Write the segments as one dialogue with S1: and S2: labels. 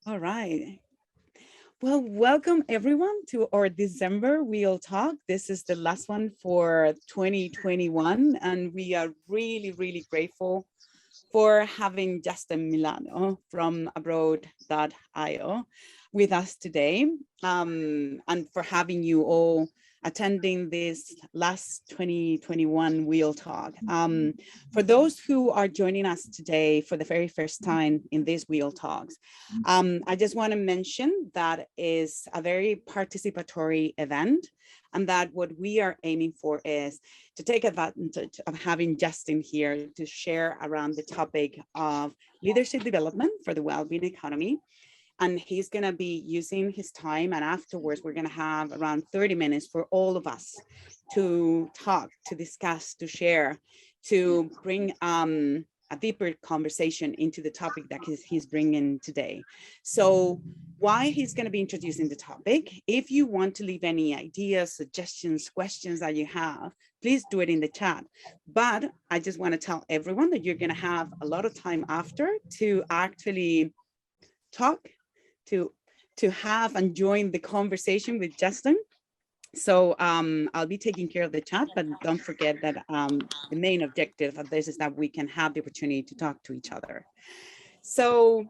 S1: All right. Well, welcome everyone to our December WEAll Talk. This is the last one for 2021, and we are really, really grateful for having Justin Milano from abroad.io with us today, and for having you all attending this last 2021 WEAll Talk. For those who are joining us today for the very first time in these WEAll Talks, I just want to mention that is a very participatory event, and that what we are aiming for is to take advantage of having Justin here to share around the topic of leadership development for the well-being economy. And he's going to be using his time, and afterwards we're going to have around 30 minutes for all of us to talk, to discuss, to share, to bring a deeper conversation into the topic that he's bringing today. So why he's going to be introducing the topic. If you want to leave any ideas, suggestions, questions that you have, please do it in the chat. But I just want to tell everyone that you're going to have a lot of time after to actually talk, to have and join the conversation with Justin. So I'll be taking care of the chat, but don't forget that the main objective of this is that we can have the opportunity to talk to each other. So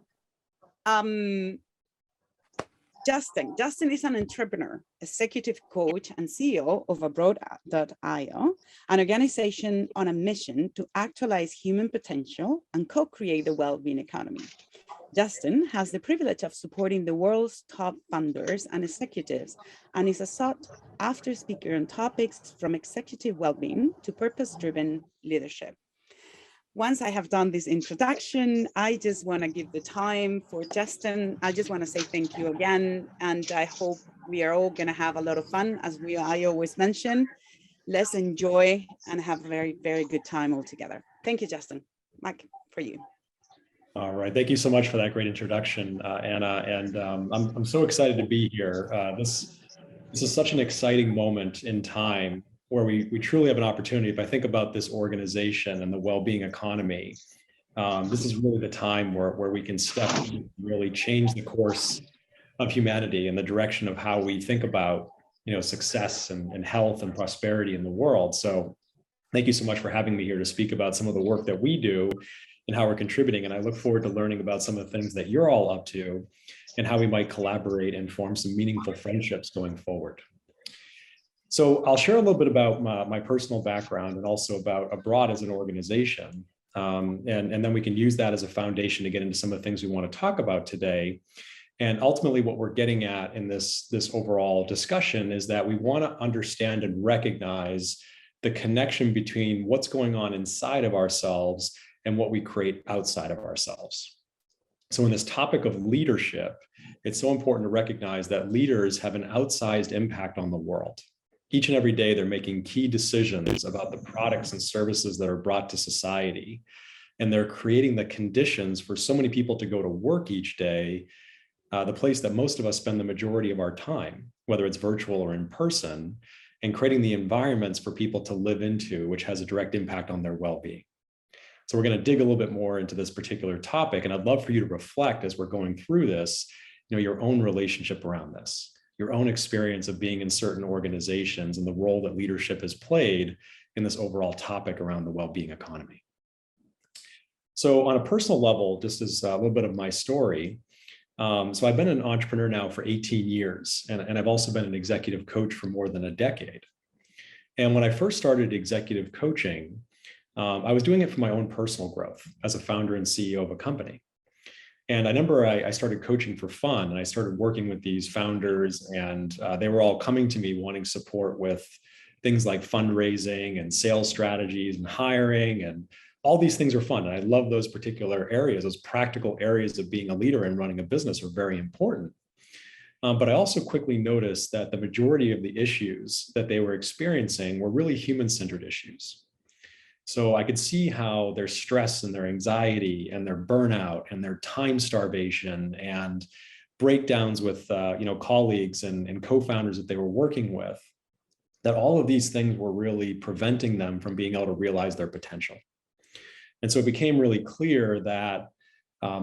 S1: Justin is an entrepreneur, executive coach, and CEO of Abroad.io, an organization on a mission to actualize human potential and co-create the well-being economy. Justin has the privilege of supporting the world's top funders and executives, and is a sought-after speaker on topics from executive well-being to purpose-driven leadership. Once I have done this introduction, I just want to give the time for Justin. I just want to say thank you again, and I hope we are all going to have a lot of fun, as I always mention. Let's enjoy and have a very, very good time all together. Thank you, Justin. Mike, for you.
S2: All right, thank you so much for that great introduction, Anna, and I'm so excited to be here. This is such an exciting moment in time where we truly have an opportunity. If I think about this organization and the well-being economy, this is really the time where we can step in and really change the course of humanity and the direction of how we think about, success and health and prosperity in the world. So thank you so much for having me here to speak about some of the work that we do and how we're contributing. And I look forward to learning about some of the things that you're all up to and how we might collaborate and form some meaningful friendships going forward. So I'll share a little bit about my personal background and also about Abroad as an organization. And then we can use that as a foundation to get into some of the things we want to talk about today. And ultimately what we're getting at in this overall discussion is that we want to understand and recognize the connection between what's going on inside of ourselves and what we create outside of ourselves. So in this topic of leadership, it's so important to recognize that leaders have an outsized impact on the world. Each and every day, they're making key decisions about the products and services that are brought to society. And they're creating the conditions for so many people to go to work each day, the place that most of us spend the majority of our time, whether it's virtual or in person, and creating the environments for people to live into, which has a direct impact on their well-being. So we're going to dig a little bit more into this particular topic, and I'd love for you to reflect as we're going through this, your own relationship around this, your own experience of being in certain organizations and the role that leadership has played in this overall topic around the well-being economy. So on a personal level, just as a little bit of my story, so I've been an entrepreneur now for 18 years, and I've also been an executive coach for more than a decade. And when I first started executive coaching, I was doing it for my own personal growth as a founder and CEO of a company. And I remember I started coaching for fun, and I started working with these founders, and they were all coming to me wanting support with things like fundraising and sales strategies and hiring, and all these things are fun. And I love those particular areas. Those practical areas of being a leader and running a business are very important. But I also quickly noticed that the majority of the issues that they were experiencing were really human-centered issues. So I could see how their stress and their anxiety and their burnout and their time starvation and breakdowns with colleagues and co-founders that they were working with, that all of these things were really preventing them from being able to realize their potential. And so it became really clear that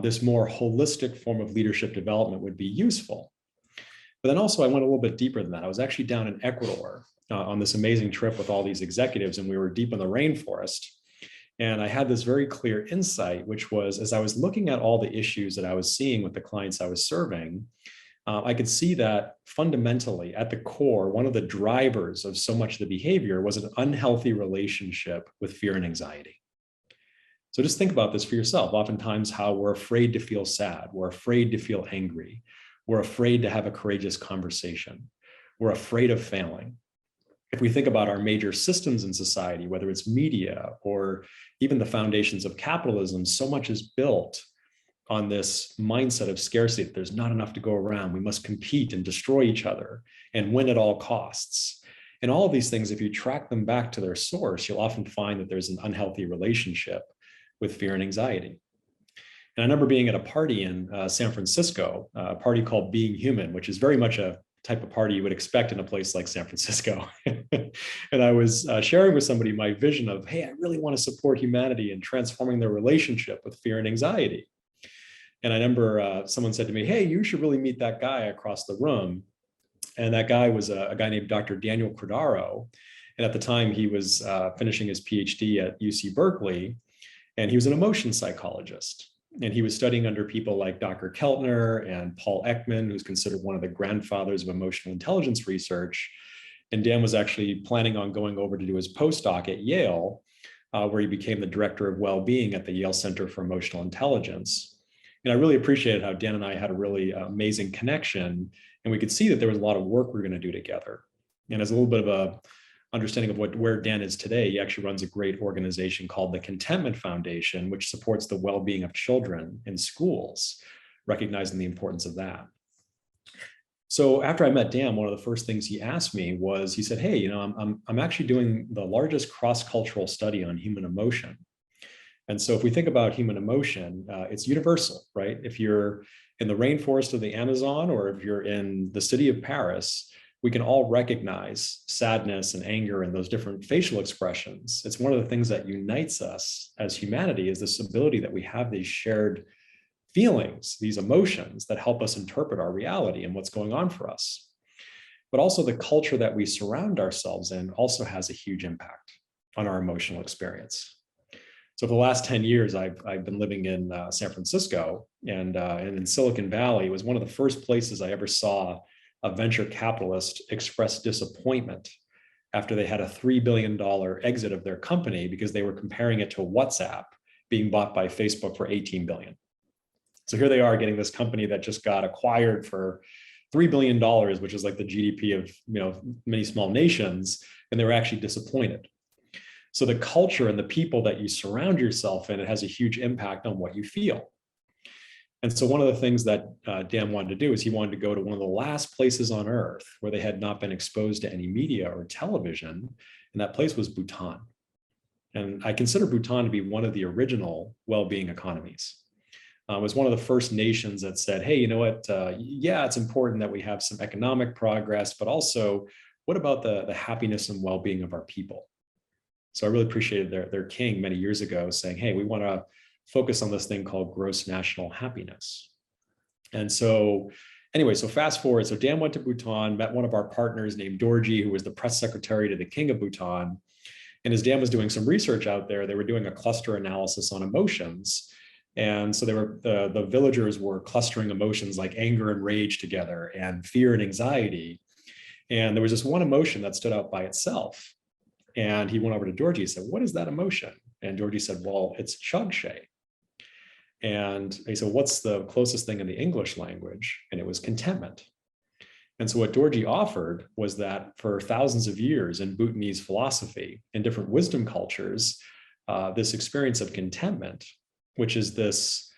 S2: this more holistic form of leadership development would be useful. But then also I went a little bit deeper than that. I was actually down in Ecuador on this amazing trip with all these executives, and we were deep in the rainforest. And I had this very clear insight, which was, as I was looking at all the issues that I was seeing with the clients I was serving, I could see that fundamentally at the core, one of the drivers of so much of the behavior was an unhealthy relationship with fear and anxiety. So just think about this for yourself. Oftentimes how we're afraid to feel sad, we're afraid to feel angry, we're afraid to have a courageous conversation, we're afraid of failing. If we think about our major systems in society, whether it's media or even the foundations of capitalism, so much is built on this mindset of scarcity. There's not enough to go around. We must compete and destroy each other and win at all costs. And all of these things, if you track them back to their source, you'll often find that there's an unhealthy relationship with fear and anxiety. And I remember being at a party in San Francisco, a party called Being Human, which is very much a type of party you would expect in a place like San Francisco. And I was sharing with somebody my vision of, hey, I really want to support humanity in transforming their relationship with fear and anxiety. And I remember someone said to me, hey, you should really meet that guy across the room. And that guy was a guy named Dr. Daniel Cordaro. And at the time he was finishing his PhD at UC Berkeley, and he was an emotion psychologist. And he was studying under people like Dr. Keltner and Paul Ekman, who's considered one of the grandfathers of emotional intelligence research. And Dan was actually planning on going over to do his postdoc at Yale, where he became the director of Wellbeing at the Yale Center for Emotional Intelligence. And I really appreciated how Dan and I had a really amazing connection, and we could see that there was a lot of work we were going to do together. And as a little bit of a understanding of where Dan is today, he actually runs a great organization called the Contentment Foundation, which supports the well-being of children in schools, recognizing the importance of that. So after I met Dan, one of the first things he asked me was, he said, hey, you know, I'm actually doing the largest cross-cultural study on human emotion. And so if we think about human emotion, it's universal, right? If you're in the rainforest of the Amazon, or if you're in the city of Paris, we can all recognize sadness and anger and those different facial expressions. It's one of the things that unites us as humanity, is this ability that we have these shared feelings, these emotions that help us interpret our reality and what's going on for us. But also the culture that we surround ourselves in also has a huge impact on our emotional experience. So for the last 10 years, I've been living in San Francisco, and in Silicon Valley. It was one of the first places I ever saw a venture capitalist express disappointment after they had a $3 billion exit of their company, because they were comparing it to WhatsApp being bought by Facebook for $18 billion. So here they are getting this company that just got acquired for $3 billion, which is like the GDP of, you know, many small nations, and they were actually disappointed. So the culture and the people that you surround yourself in, it has a huge impact on what you feel. And so one of the things that Dan wanted to do is he wanted to go to one of the last places on earth where they had not been exposed to any media or television, and that place was Bhutan. And I consider Bhutan to be one of the original well-being economies. It was one of the first nations that said, hey, you know what, yeah, it's important that we have some economic progress, but also what about the happiness and well-being of our people? So I really appreciated their king many years ago saying, hey, we want to focus on this thing called gross national happiness. And so anyway, so fast forward. So Dan went to Bhutan, met one of our partners named Dorji, who was the press secretary to the king of Bhutan. And as Dan was doing some research out there, they were doing a cluster analysis on emotions. And so they were the villagers were clustering emotions like anger and rage together, and fear and anxiety. And there was this one emotion that stood out by itself. And he went over to Dorji and said, what is that emotion? And Dorji said, well, it's changshe. And he said, what's the closest thing in the English language? And it was contentment. And so what Dorji offered was that for thousands of years in Bhutanese philosophy, in different wisdom cultures, this experience of contentment, which is this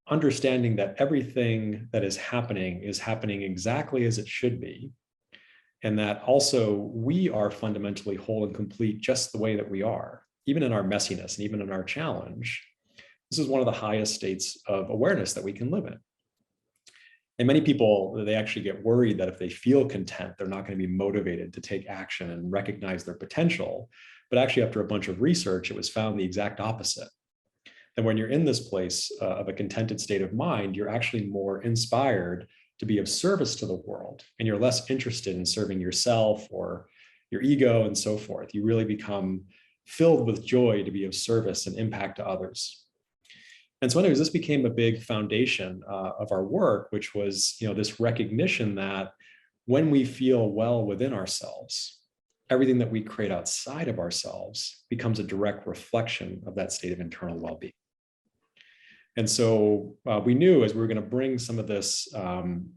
S2: understanding that everything that is happening exactly as it should be. And that also we are fundamentally whole and complete just the way that we are, even in our messiness and even in our challenge. This is one of the highest states of awareness that we can live in. And many people, they actually get worried that if they feel content, they're not going to be motivated to take action and recognize their potential. But actually, after a bunch of research, it was found the exact opposite. then when you're in this place of a contented state of mind, you're actually more inspired to be of service to the world, and you're less interested in serving yourself or your ego and so forth. You really become filled with joy to be of service and impact to others. And so anyways, this became a big foundation of our work, which was, this recognition that when we feel well within ourselves, everything that we create outside of ourselves becomes a direct reflection of that state of internal well-being. And so we knew as we were going to bring some of this,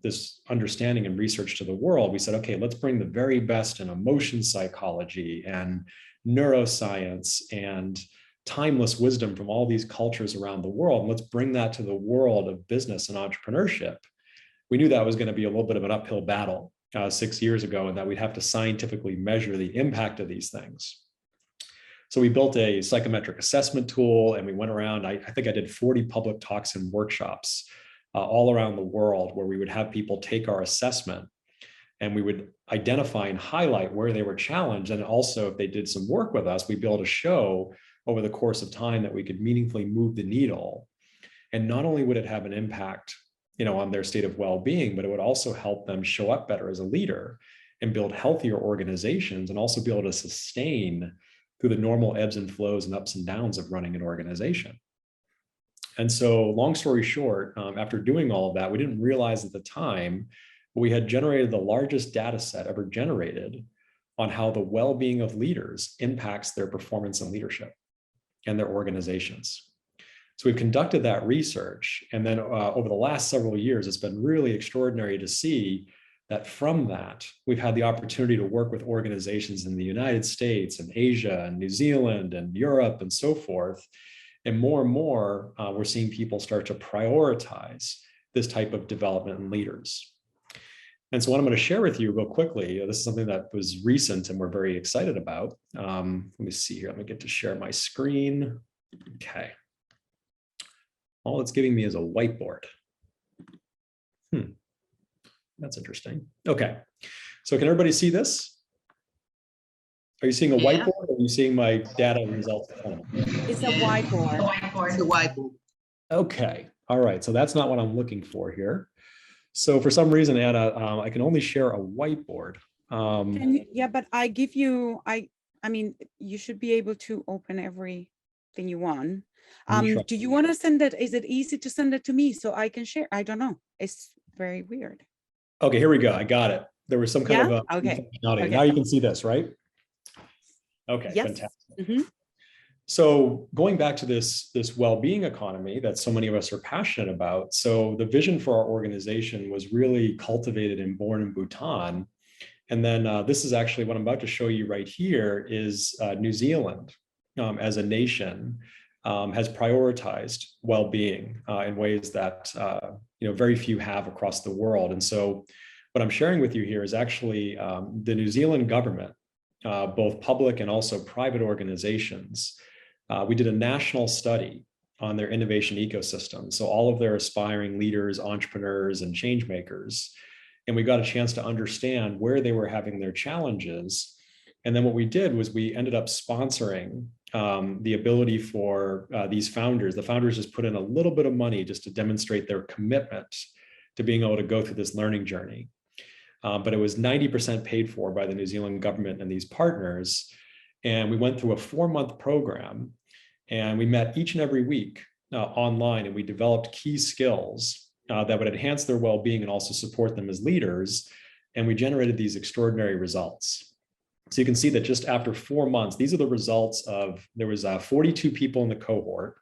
S2: this understanding and research to the world, we said, okay, let's bring the very best in emotion psychology and neuroscience and timeless wisdom from all these cultures around the world. And let's bring that to the world of business and entrepreneurship. We knew that was going to be a little bit of an uphill battle 6 years ago, and that we'd have to scientifically measure the impact of these things. So we built a psychometric assessment tool, and we went around, I think I did 40 public talks and workshops all around the world, where we would have people take our assessment and we would identify and highlight where they were challenged. And also, if they did some work with us, we'd be able to show over the course of time that we could meaningfully move the needle. And not only would it have an impact, on their state of well-being, but it would also help them show up better as a leader and build healthier organizations, and also be able to sustain through the normal ebbs and flows and ups and downs of running an organization. And so, long story short, after doing all of that, we didn't realize at the time, but we had generated the largest data set ever generated on how the well-being of leaders impacts their performance and leadership and their organizations. So we've conducted that research, and then over the last several years, it's been really extraordinary to see that from that, we've had the opportunity to work with organizations in the United States and Asia and New Zealand and Europe and so forth. And more, we're seeing people start to prioritize this type of development in leaders. And so what I'm going to share with you real quickly, this is something that was recent and we're very excited about. Let me see here. Let me get to share my screen. Okay. All it's giving me is a whiteboard. That's interesting. Okay. So can everybody see this? Are you seeing a whiteboard, or are you seeing my data and results at home?
S1: It's a whiteboard.
S3: It's a whiteboard.
S2: Okay. All right. So that's not what I'm looking for here. So for some reason, Anna, I can only share a whiteboard.
S1: Yeah, but I give you, I mean, you should be able to open everything you want. Do you want to send it? Is it easy to send it to me so I can share? I don't know. It's very weird.
S2: Okay, here we go. I got it. There was some kind of
S1: okay.
S2: Now you can see this, right? Okay,
S1: yes.
S2: Fantastic. So going back to this well-being economy that so many of us are passionate about. So the vision for our organization was really cultivated and born in Bhutan. And then this is actually what I'm about to show you right here is New Zealand as a nation has prioritized well-being in ways that very few have across the world. And so what I'm sharing with you here is actually the New Zealand government, both public and also private organizations. We did a national study on their innovation ecosystem. So all of their aspiring leaders, entrepreneurs, and change makers. And we got a chance to understand where they were having their challenges. And then what we did was we ended up sponsoring the ability for these founders. The founders just put in a little bit of money just to demonstrate their commitment to being able to go through this learning journey. But it was 90% paid for by the New Zealand government and these partners. And we went through a 4-month program, and we met each and every week online, and we developed key skills that would enhance their well-being and also support them as leaders. And we generated these extraordinary results. So you can see that just after 4 months, these are the results of, there was 42 people in the cohort,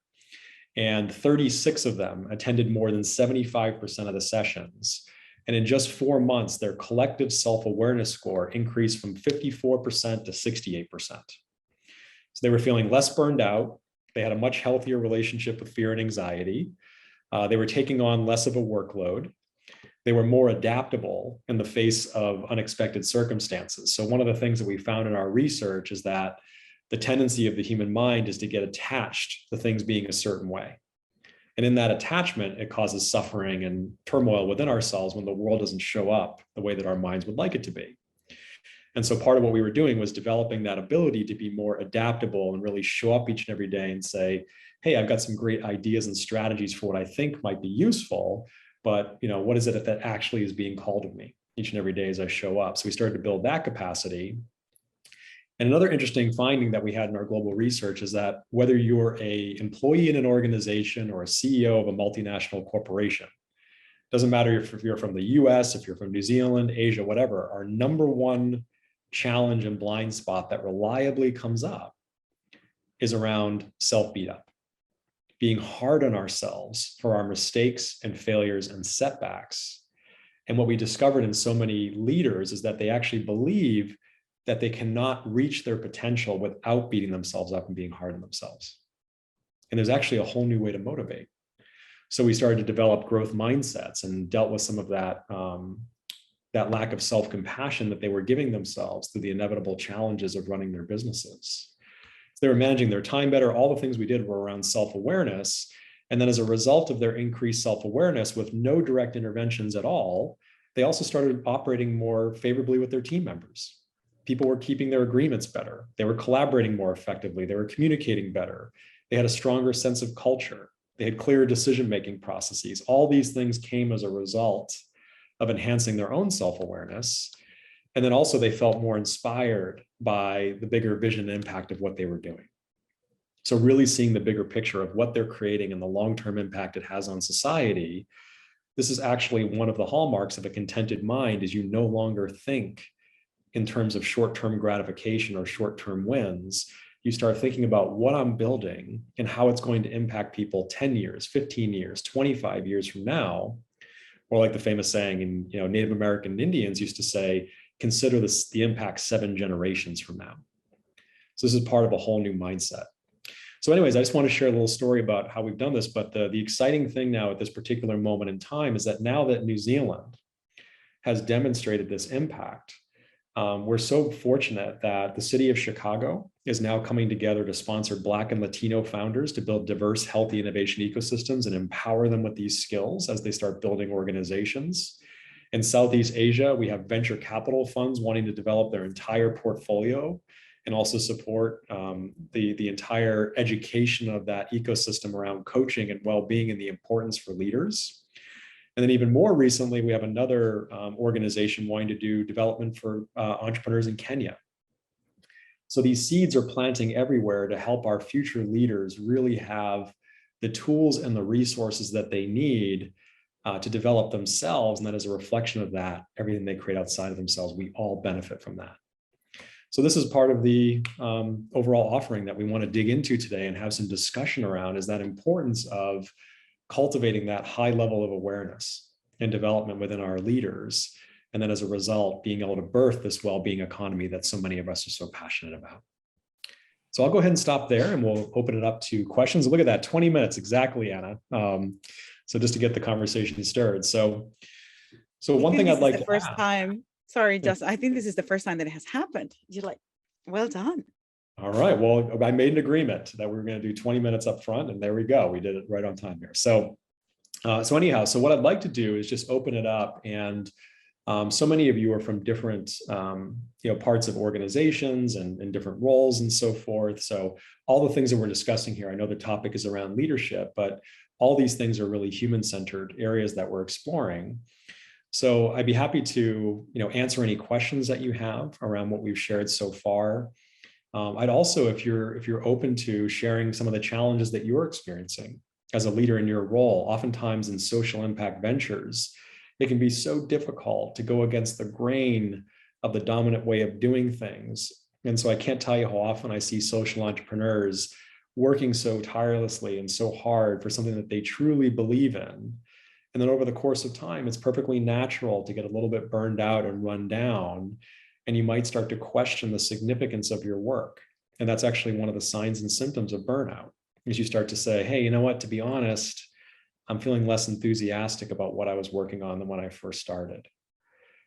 S2: and 36 of them attended more than 75% of the sessions. And in just 4 months, their collective self-awareness score increased from 54% to 68%. So they were feeling less burned out. They had a much healthier relationship with fear and anxiety. They were taking on less of a workload. They were more adaptable in the face of unexpected circumstances. So one of the things that we found in our research is that the tendency of the human mind is to get attached to things being a certain way. And in that attachment, it causes suffering and turmoil within ourselves when the world doesn't show up the way that our minds would like it to be. And so part of what we were doing was developing that ability to be more adaptable and really show up each and every day and say, hey, I've got some great ideas and strategies for what I think might be useful, but what is it that actually is being called of me each and every day as I show up? So we started to build that capacity. And another interesting finding that we had in our global research is that whether you're an employee in an organization or a CEO of a multinational corporation, doesn't matter if you're from the US, if you're from New Zealand, Asia, whatever, our number one challenge and blind spot that reliably comes up is around self-beat up, being hard on ourselves for our mistakes and failures and setbacks. And what we discovered in so many leaders is that they actually believe that they cannot reach their potential without beating themselves up and being hard on themselves. And there's actually a whole new way to motivate. So we started to develop growth mindsets and dealt with some of that, that lack of self-compassion that they were giving themselves through the inevitable challenges of running their businesses. So they were managing their time better. All the things we did were around self-awareness. And then as a result of their increased self-awareness with no direct interventions at all, they also started operating more favorably with their team members. People were keeping their agreements better. They were collaborating more effectively. They were communicating better. They had a stronger sense of culture. They had clearer decision-making processes. All these things came as a result of enhancing their own self-awareness. And then also they felt more inspired by the bigger vision and impact of what they were doing. So really seeing the bigger picture of what they're creating and the long-term impact it has on society. This is actually one of the hallmarks of a contented mind, is you no longer think in terms of short-term gratification or short-term wins. You start thinking about what I'm building and how it's going to impact people 10 years, 15 years, 25 years from now. Or like the famous saying in Native American Indians used to say, consider this the impact 7 generations from now. So this is part of a whole new mindset. So anyways, I just want to share a little story about how we've done this. But the exciting thing now at this particular moment in time is that now that New Zealand has demonstrated this impact, we're so fortunate that the city of Chicago is now coming together to sponsor Black and Latino founders to build diverse, healthy innovation ecosystems and empower them with these skills as they start building organizations. In Southeast Asia, we have venture capital funds wanting to develop their entire portfolio and also support the entire education of that ecosystem around coaching and well-being and the importance for leaders. And then even more recently, we have another organization wanting to do development for entrepreneurs in Kenya. So these seeds are planting everywhere to help our future leaders really have the tools and the resources that they need to develop themselves. And then as a reflection of that, everything they create outside of themselves, we all benefit from that. So this is part of the overall offering that we want to dig into today and have some discussion around, is that importance of cultivating that high level of awareness and development within our leaders. And then as a result, being able to birth this well-being economy that so many of us are so passionate about. So I'll go ahead and stop there and we'll open it up to questions. Look at that, 20 minutes exactly, Anna. So just to get the conversation stirred. So one thing I'd like to
S1: first time. Sorry, Justin. I think this is the first time that it has happened. You're like, well done.
S2: All right. Well, I made an agreement that we were going to do 20 minutes up front, and there we go. We did it right on time here. So anyhow, so what I'd like to do is just open it up, and so many of you are from different parts of organizations and different roles and so forth. So all the things that we're discussing here, I know the topic is around leadership, but all these things are really human-centered areas that we're exploring. So I'd be happy to answer any questions that you have around what we've shared so far. I'd also, if you're open to sharing some of the challenges that you're experiencing as a leader in your role, oftentimes in social impact ventures, it can be so difficult to go against the grain of the dominant way of doing things. And so I can't tell you how often I see social entrepreneurs working so tirelessly and so hard for something that they truly believe in. And then over the course of time, it's perfectly natural to get a little bit burned out and run down. And you might start to question the significance of your work. And that's actually one of the signs and symptoms of burnout, is you start to say, hey, you know what, to be honest, I'm feeling less enthusiastic about what I was working on than when I first started.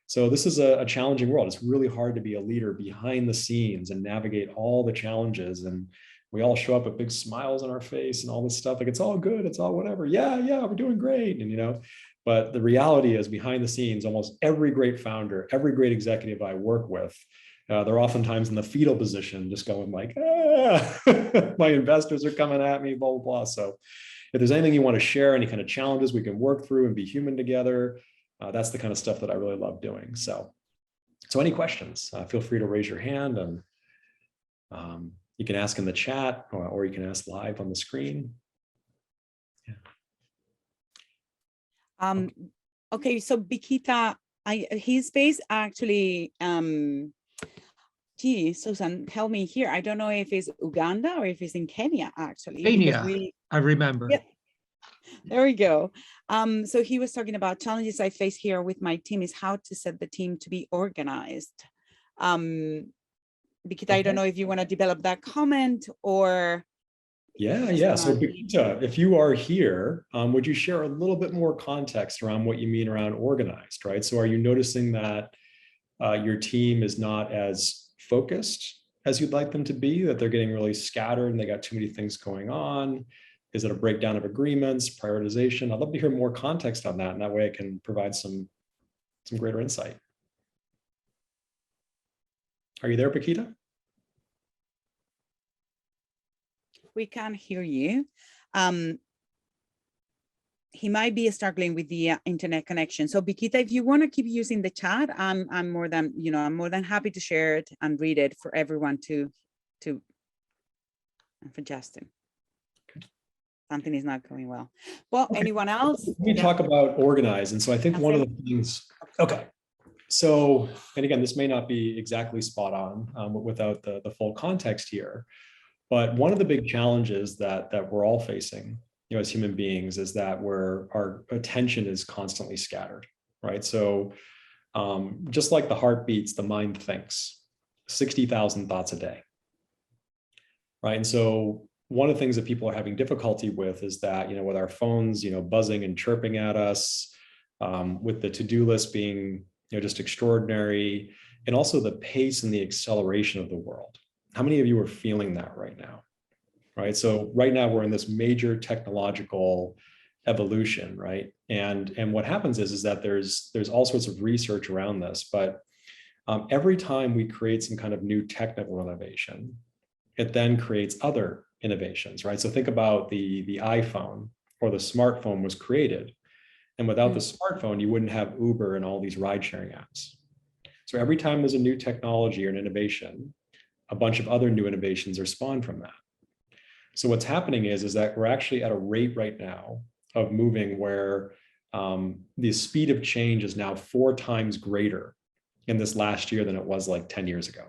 S2: So this is a challenging world. It's really hard to be a leader behind the scenes and navigate all the challenges. And we all show up with big smiles on our face and all this stuff. Like, it's all good. It's all whatever. Yeah, we're doing great. And, but the reality is, behind the scenes, almost every great founder, every great executive I work with They're oftentimes in the fetal position, just going like, ah, my investors are coming at me, blah, blah, blah. So if there's anything you want to share, any kind of challenges we can work through and be human together, that's the kind of stuff that I really love doing. So any questions, feel free to raise your hand, and you can ask in the chat, or you can ask live on the screen. Yeah.
S1: Okay, so Bikita, his face actually, gee, Susan, help me here. I don't know if it's Uganda or if it's in Kenya, actually.
S3: Kenya, I remember.
S1: Yeah, there we go. So he was talking about challenges I face here with my team is how to set the team to be organized. Bikita, I don't know if you want to develop that comment or...
S2: Yeah. So Bikita, if you are here, would you share a little bit more context around what you mean around organized, right? So are you noticing that your team is not as focused as you'd like them to be, that they're getting really scattered and they got too many things going on? Is it a breakdown of agreements, prioritization? I'd love to hear more context on that, and that way I can provide some greater insight. Are you there, Bikita?
S1: We can't hear you. He might be struggling with the internet connection. So Bikita, if you want to keep using the chat, I'm more than happy to share it and read it for everyone to for Justin. Okay. Something is not going well. Well, okay. Anyone else?
S2: Let me talk about organize. And so I think one of the things, okay. So, and again, this may not be exactly spot on without the full context here, but one of the big challenges that we're all facing, as human beings, is that our attention is constantly scattered, right? So just like the heart beats, the mind thinks 60,000 thoughts a day, right? And so one of the things that people are having difficulty with is that, with our phones, buzzing and chirping at us, with the to-do list being, just extraordinary, and also the pace and the acceleration of the world. How many of you are feeling that right now? Right. So right now we're in this major technological evolution, right? And what happens is that there's all sorts of research around this, but every time we create some kind of new technical innovation, it then creates other innovations, right? So think about the iPhone or the smartphone was created, and without the smartphone, you wouldn't have Uber and all these ride-sharing apps. So every time there's a new technology or an innovation, a bunch of other new innovations are spawned from that. So what's happening is that we're actually at a rate right now of moving where the speed of change is now 4 times greater in this last year than it was like 10 years ago.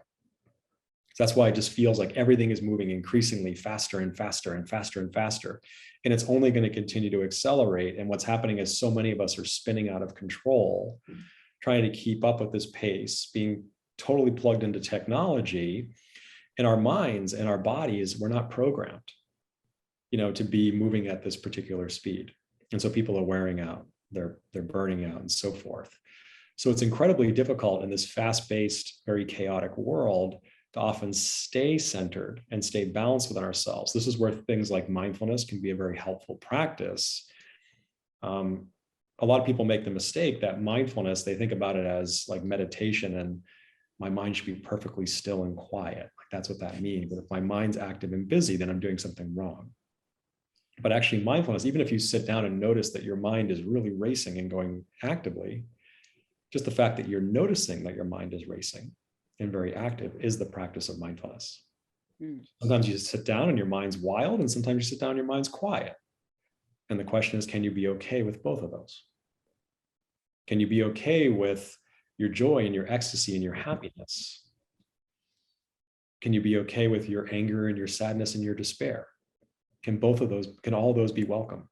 S2: So that's why it just feels like everything is moving increasingly faster and faster and faster and faster. And it's only going to continue to accelerate. And what's happening is so many of us are spinning out of control, trying to keep up with this pace, being totally plugged into technology. In our minds and our bodies, we're not programmed, to be moving at this particular speed. And so people are wearing out, they're burning out, and so forth. So it's incredibly difficult in this fast-paced, very chaotic world to often stay centered and stay balanced within ourselves. This is where things like mindfulness can be a very helpful practice. A lot of people make the mistake that mindfulness, they think about it as like meditation, and my mind should be perfectly still and quiet. Like that's what that means. But if my mind's active and busy, then I'm doing something wrong. But actually mindfulness, even if you sit down and notice that your mind is really racing and going actively, just the fact that you're noticing that your mind is racing and very active is the practice of mindfulness. Sometimes you just sit down and your mind's wild, and sometimes you sit down and your mind's quiet. And the question is, can you be okay with both of those? Can you be okay with your joy and your ecstasy and your happiness? Can you be okay with your anger and your sadness and your despair? Can all those be welcome?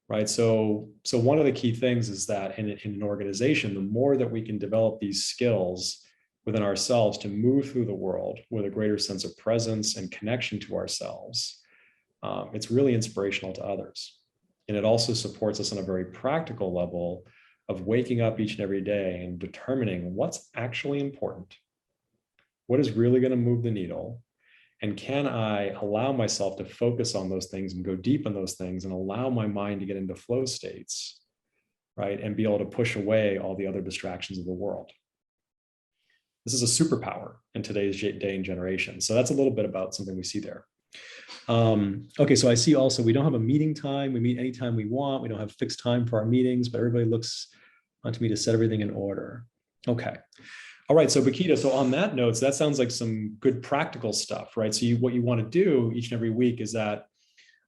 S2: Right. So one of the key things is that in an organization, the more that we can develop these skills within ourselves to move through the world with a greater sense of presence and connection to ourselves, it's really inspirational to others. And it also supports us on a very practical level of waking up each and every day and determining what's actually important, what is really going to move the needle, and can I allow myself to focus on those things and go deep in those things and allow my mind to get into flow states, right? And be able to push away all the other distractions of the world. This is a superpower in today's day and generation. So that's a little bit about something we see there. Okay, so I see also we don't have a meeting time. We meet anytime we want. We don't have fixed time for our meetings, but everybody looks onto me to set everything in order. Okay. All right, so Bakita, so on that note, so that sounds like some good practical stuff, right? So what you want to do each and every week is that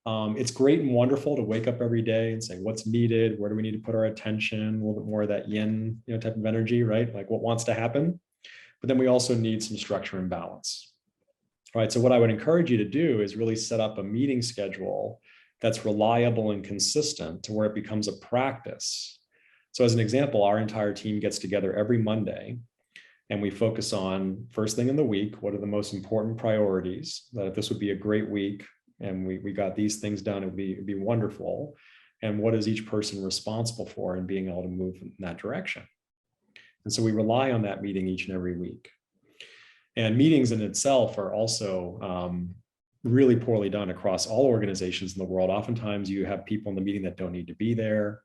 S2: it's great and wonderful to wake up every day and say, what's needed? Where do we need to put our attention? A little bit more of that yin, type of energy, right? Like what wants to happen. But then we also need some structure and balance. All right, so what I would encourage you to do is really set up a meeting schedule that's reliable and consistent to where it becomes a practice. So as an example, our entire team gets together every Monday and we focus on first thing in the week, what are the most important priorities, that if this would be a great week and we got these things done, it'd be wonderful. And what is each person responsible for in being able to move in that direction? And so we rely on that meeting each and every week. And meetings in itself are also really poorly done across all organizations in the world. Oftentimes you have people in the meeting that don't need to be there.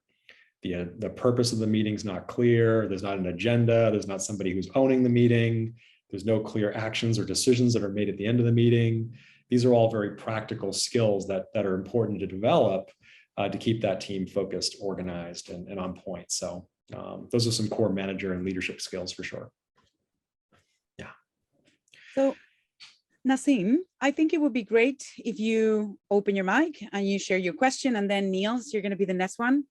S2: The purpose of the meeting is not clear. There's not an agenda. There's not somebody who's owning the meeting. There's no clear actions or decisions that are made at the end of the meeting. These are all very practical skills that are important to develop to keep that team focused, organized, and on point. So those are some core manager and leadership skills for sure. Yeah.
S1: So Nasim, I think it would be great if you open your mic and you share your question, and then Niels, you're going to be the next one.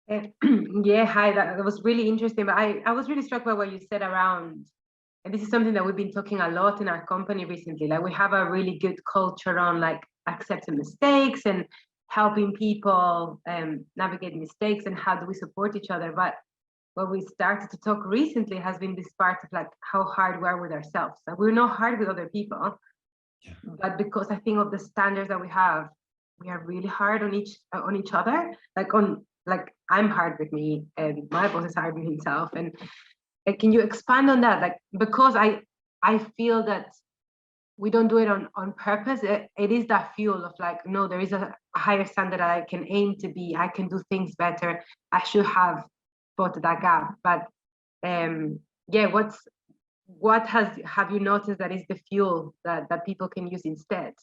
S4: Yeah, hi, that was really interesting. But I was really struck by what you said around, and this is something that we've been talking a lot in our company recently. Like we have a really good culture on like accepting mistakes and helping people navigate mistakes and how do we support each other. But what we started to talk recently has been this part of like how hard we are with ourselves. Like we're not hard with other people, but because I think of the standards that we are really hard on each other. Like I'm hard with me, and my boss is hard with himself. And can you expand on that? Like because I feel that we don't do it on purpose. It is that fuel of like, no, there is a higher standard that I can aim to be. I can do things better. I should have spotted that gap. But yeah, what have you noticed that is the fuel that people can use instead?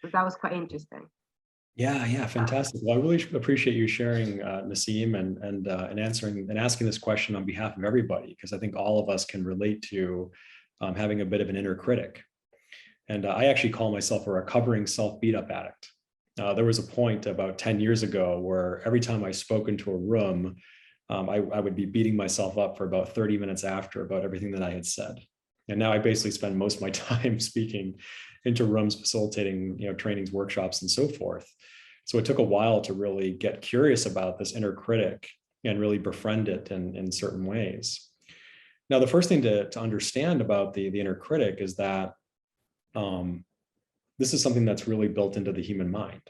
S4: So that was quite interesting.
S2: Yeah, fantastic. Well, I really appreciate you sharing, Nasim, and answering and asking this question on behalf of everybody, because I think all of us can relate to having a bit of an inner critic. And I actually call myself a recovering self-beat-up addict. There was a point about 10 years ago where every time I spoke into a room, I would be beating myself up for about 30 minutes after about everything that I had said. And now I basically spend most of my time speaking into rooms, facilitating, trainings, workshops, and so forth. So it took a while to really get curious about this inner critic and really befriend it in certain ways. Now, the first thing to understand about the inner critic is that this is something that's really built into the human mind,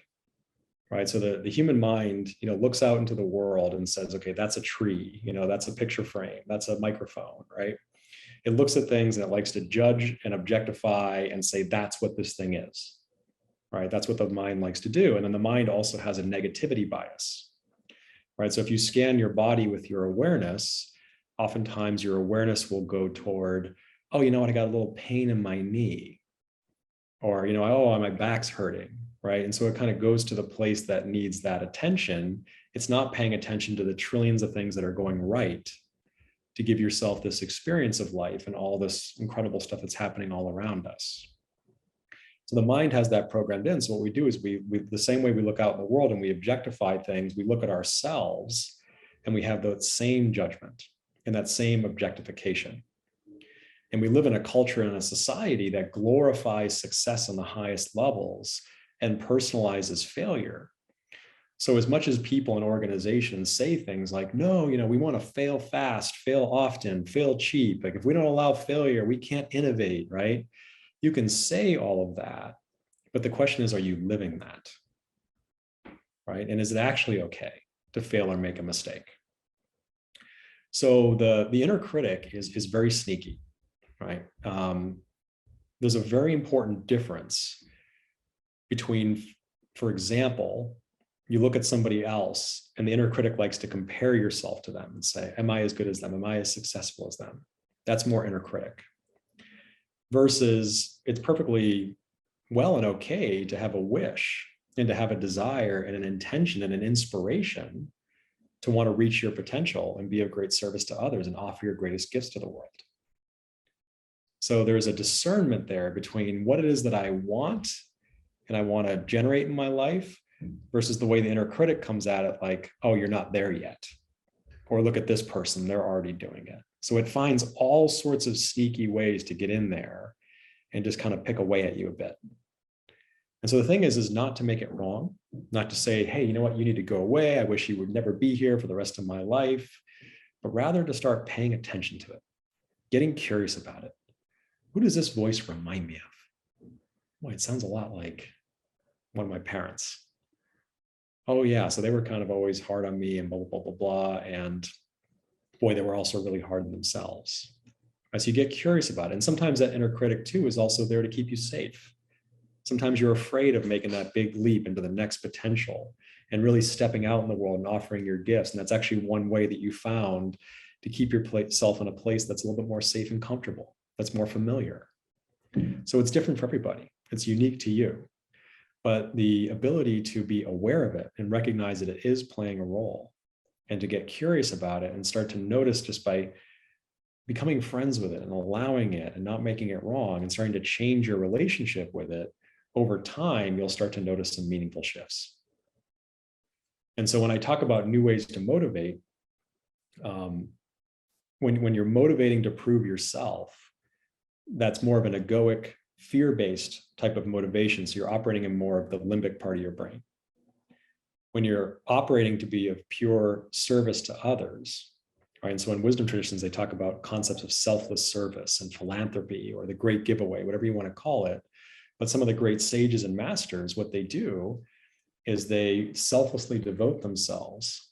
S2: right? So the human mind, looks out into the world and says, okay, that's a tree, that's a picture frame, that's a microphone, right? It looks at things and it likes to judge and objectify and say, that's what this thing is, right? That's what the mind likes to do. And then the mind also has a negativity bias, right? So if you scan your body with your awareness, oftentimes your awareness will go toward, oh, I got a little pain in my knee, or, oh, my back's hurting, right? And so it kind of goes to the place that needs that attention. It's not paying attention to the trillions of things that are going right to give yourself this experience of life and all this incredible stuff that's happening all around us. So the mind has that programmed in. So what we do is we the same way we look out in the world and we objectify things, we look at ourselves and we have that same judgment and that same objectification. And we live in a culture and a society that glorifies success on the highest levels and personalizes failure. So as much as people and organizations say things like, no, we want to fail fast, fail often, fail cheap. Like if we don't allow failure, we can't innovate, right? You can say all of that, but the question is, are you living that, right? And is it actually okay to fail or make a mistake? So the inner critic is very sneaky, right? There's a very important difference between, for example, you look at somebody else and the inner critic likes to compare yourself to them and say, am I as good as them? Am I as successful as them? That's more inner critic. Versus it's perfectly well and okay to have a wish and to have a desire and an intention and an inspiration to want to reach your potential and be of great service to others and offer your greatest gifts to the world. So there's a discernment there between what it is that I want and I want to generate in my life versus the way the inner critic comes at it like, oh, you're not there yet. Or look at this person, they're already doing it. So it finds all sorts of sneaky ways to get in there and just kind of pick away at you a bit. And so the thing is not to make it wrong, not to say, hey, you know what, you need to go away. I wish you would never be here for the rest of my life, but rather to start paying attention to it, getting curious about it. Who does this voice remind me of? Well, it sounds a lot like one of my parents. Oh yeah, so they were kind of always hard on me and blah, blah, blah, blah, blah. And boy, they were also really hard on themselves. As you get curious about it. And sometimes that inner critic too is also there to keep you safe. Sometimes you're afraid of making that big leap into the next potential and really stepping out in the world and offering your gifts. And that's actually one way that you found to keep yourself in a place that's a little bit more safe and comfortable, that's more familiar. So it's different for everybody. It's unique to you. But the ability to be aware of it and recognize that it is playing a role and to get curious about it and start to notice just by becoming friends with it and allowing it and not making it wrong and starting to change your relationship with it, over time, you'll start to notice some meaningful shifts. And so when I talk about new ways to motivate, when you're motivating to prove yourself, that's more of an egoic, fear-based type of motivation. So you're operating in more of the limbic part of your brain. When you're operating to be of pure service to others, right? And so in wisdom traditions, they talk about concepts of selfless service and philanthropy or the great giveaway, whatever you want to call it. But some of the great sages and masters, what they do is they selflessly devote themselves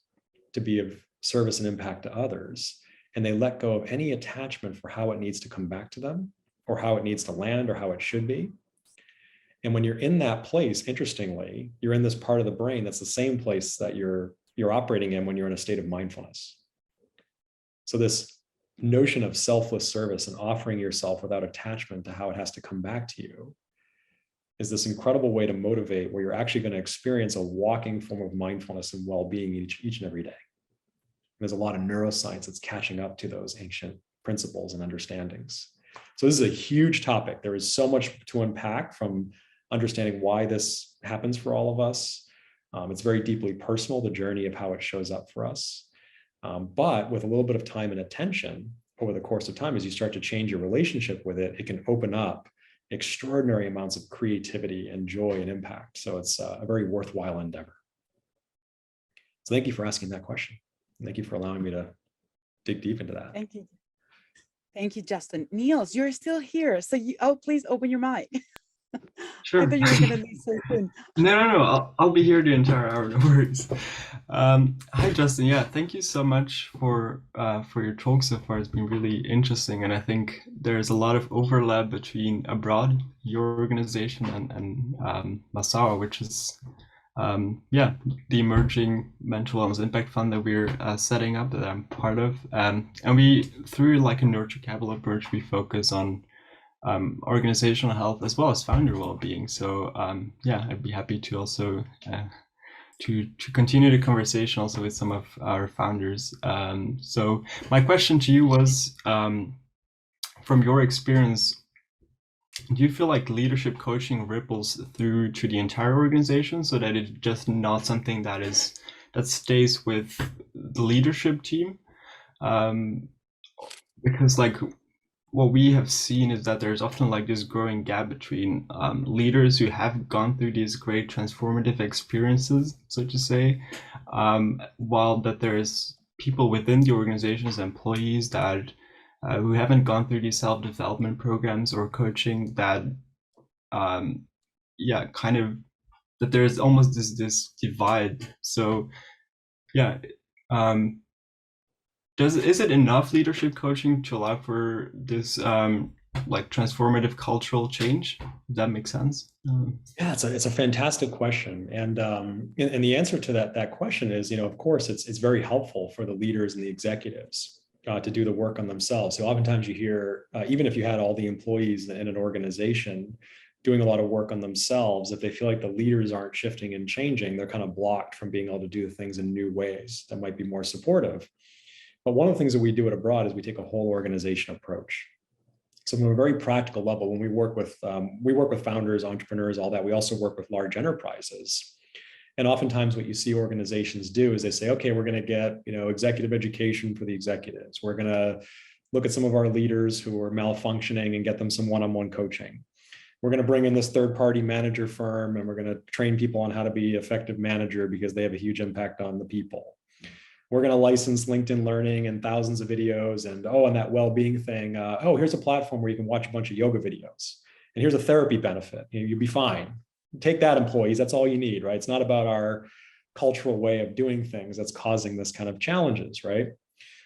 S2: to be of service and impact to others. And they let go of any attachment for how it needs to come back to them or how it needs to land or how it should be. And when you're in that place, interestingly, you're in this part of the brain that's the same place that you're operating in when you're in a state of mindfulness. So this notion of selfless service and offering yourself without attachment to how it has to come back to you is this incredible way to motivate where you're actually going to experience a walking form of mindfulness and well-being each and every day. There's a lot of neuroscience that's catching up to those ancient principles and understandings. So this is a huge topic. There is so much to unpack from understanding why this happens for all of us. It's very deeply personal, the journey of how it shows up for us. But with a little bit of time and attention over the course of time, as you start to change your relationship with it, it can open up extraordinary amounts of creativity and joy and impact. So it's a very worthwhile endeavor. So thank you for asking that question. Thank you for allowing me to dig deep into that.
S1: Thank you. Thank you, Justin. Niels, you're still here. So please open your mic.
S5: Sure.
S1: I thought you were going to leave so soon.
S5: No. I'll be here the entire hour. No worries. Hi, Justin. Yeah, thank you so much for your talk so far. It's been really interesting, and I think there's a lot of overlap between Abroad, your organization, and Masao, which is the emerging mental wellness impact fund that we're setting up, that I'm part of, and we, through like a nurture capital approach, we focus on organizational health as well as founder well-being. So I'd be happy to also to continue the conversation also with some of our founders. So my question to you was, from your experience, do you feel like leadership coaching ripples through to the entire organization, so that it's just not something that stays with the leadership team? Because like what we have seen is that there's often like this growing gap between leaders who have gone through these great transformative experiences, so to say, while that there's people within the organizations, employees that who haven't gone through these self-development programs or coaching, that kind of that there's almost this divide. So is it enough leadership coaching to allow for this like transformative cultural change? Does that make sense?
S2: Yeah, it's a fantastic question, and the answer to that question is, of course, it's very helpful for the leaders and the executives to do the work on themselves. So oftentimes you hear, even if you had all the employees in an organization doing a lot of work on themselves, if they feel like the leaders aren't shifting and changing, they're kind of blocked from being able to do things in new ways that might be more supportive. But one of the things that we do at Abroad is we take a whole organization approach. So from a very practical level, when we work with founders, entrepreneurs, all that, we also work with large enterprises. And oftentimes what you see organizations do is they say, okay, we're going to get, executive education for the executives. We're going to look at some of our leaders who are malfunctioning and get them some one-on-one coaching. We're going to bring in this third-party manager firm, and we're going to train people on how to be effective manager because they have a huge impact on the people. We're going to license LinkedIn Learning and thousands of videos, and and that well-being thing. Here's a platform where you can watch a bunch of yoga videos, and here's a therapy benefit. You'll be fine. Take that, employees. That's all you need, right? It's not about our cultural way of doing things that's causing this kind of challenges, right?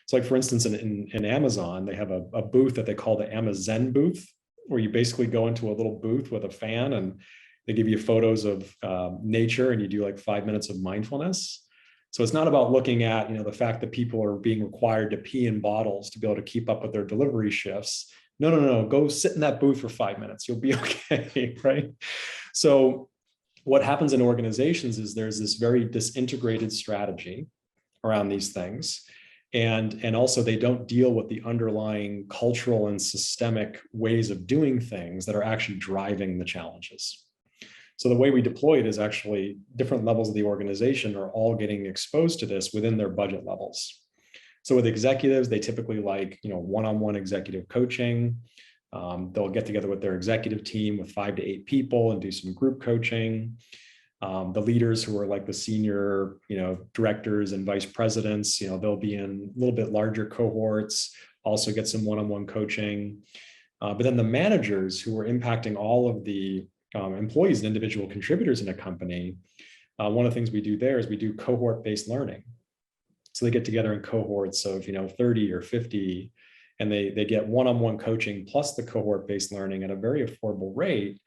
S2: So, like for instance, in Amazon, they have a booth that they call the Amazon booth, where you basically go into a little booth with a fan, and they give you photos of nature, and you do like 5 minutes of mindfulness. So it's not about looking at, the fact that people are being required to pee in bottles to be able to keep up with their delivery shifts. No. Go sit in that booth for 5 minutes. You'll be okay, right? So what happens in organizations is there's this very disintegrated strategy around these things. And also they don't deal with the underlying cultural and systemic ways of doing things that are actually driving the challenges. So the way we deploy it is actually different levels of the organization are all getting exposed to this within their budget levels. So with executives, they typically like, one-on-one executive coaching. They'll get together with their executive team with 5 to 8 people and do some group coaching. The leaders who are like the senior, directors and vice presidents, they'll be in a little bit larger cohorts, also get some one-on-one coaching. But then the managers who are impacting all of the employees and individual contributors in a company, one of the things we do there is we do cohort-based learning. So they get together in cohorts of 30 or 50, and they get one-on-one coaching plus the cohort-based learning at a very affordable rate.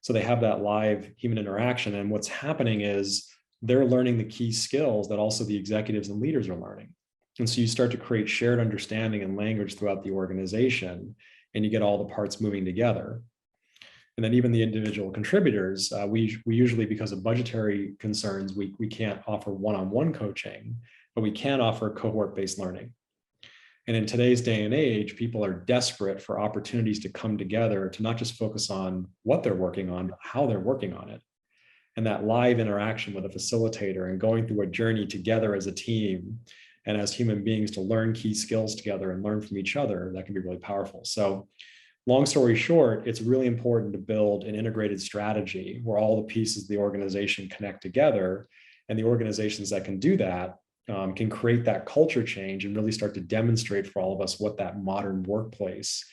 S2: So they have that live human interaction. And what's happening is they're learning the key skills that also the executives and leaders are learning. And so you start to create shared understanding and language throughout the organization, and you get all the parts moving together. And then even the individual contributors, we usually, because of budgetary concerns, we can't offer one-on-one coaching, but we can offer cohort-based learning. And in today's day and age, people are desperate for opportunities to come together to not just focus on what they're working on, but how they're working on it. And that live interaction with a facilitator and going through a journey together as a team and as human beings to learn key skills together and learn from each other, that can be really powerful. So long story short, it's really important to build an integrated strategy where all the pieces of the organization connect together, and the organizations that can do that can create that culture change and really start to demonstrate for all of us what that modern workplace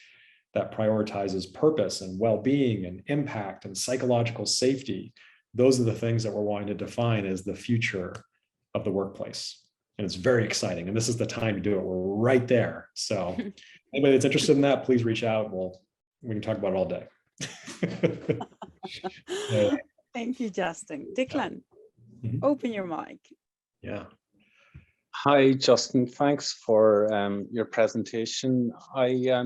S2: that prioritizes purpose and well-being and impact and psychological safety. Those are the things that we're wanting to define as the future of the workplace. And it's very exciting. And this is the time to do it. We're right there. So anybody that's interested in that, please reach out. We can talk about it all day.
S1: Thank you, Justin. Declan, open your mic.
S2: Yeah.
S6: Hi, Justin. Thanks for your presentation. I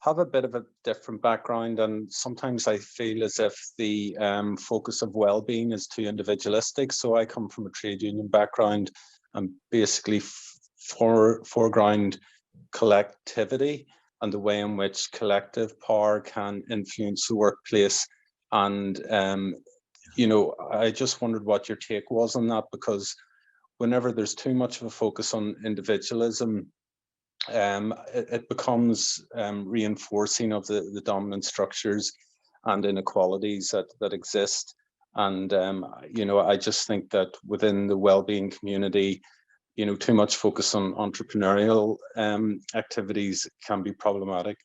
S6: have a bit of a different background, and sometimes I feel as if the focus of well-being is too individualistic. So I come from a trade union background and basically foreground collectivity and the way in which collective power can influence the workplace. And, I just wondered what your take was on that, because whenever there's too much of a focus on individualism, it becomes reinforcing of the dominant structures and inequalities that exist. And, I just think that within the well-being community, too much focus on entrepreneurial activities can be problematic.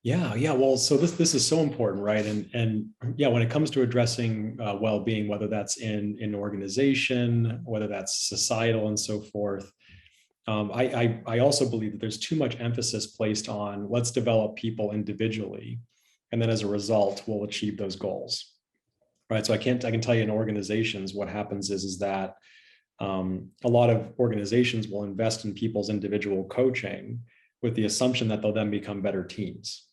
S2: Yeah. Well, so this is so important, right? And yeah, when it comes to addressing well-being, whether that's in an organization, whether that's societal and so forth, I also believe that there's too much emphasis placed on let's develop people individually, and then as a result, we'll achieve those goals, right? So I can tell you in organizations, what happens is that a lot of organizations will invest in people's individual coaching with the assumption that they'll then become better teams.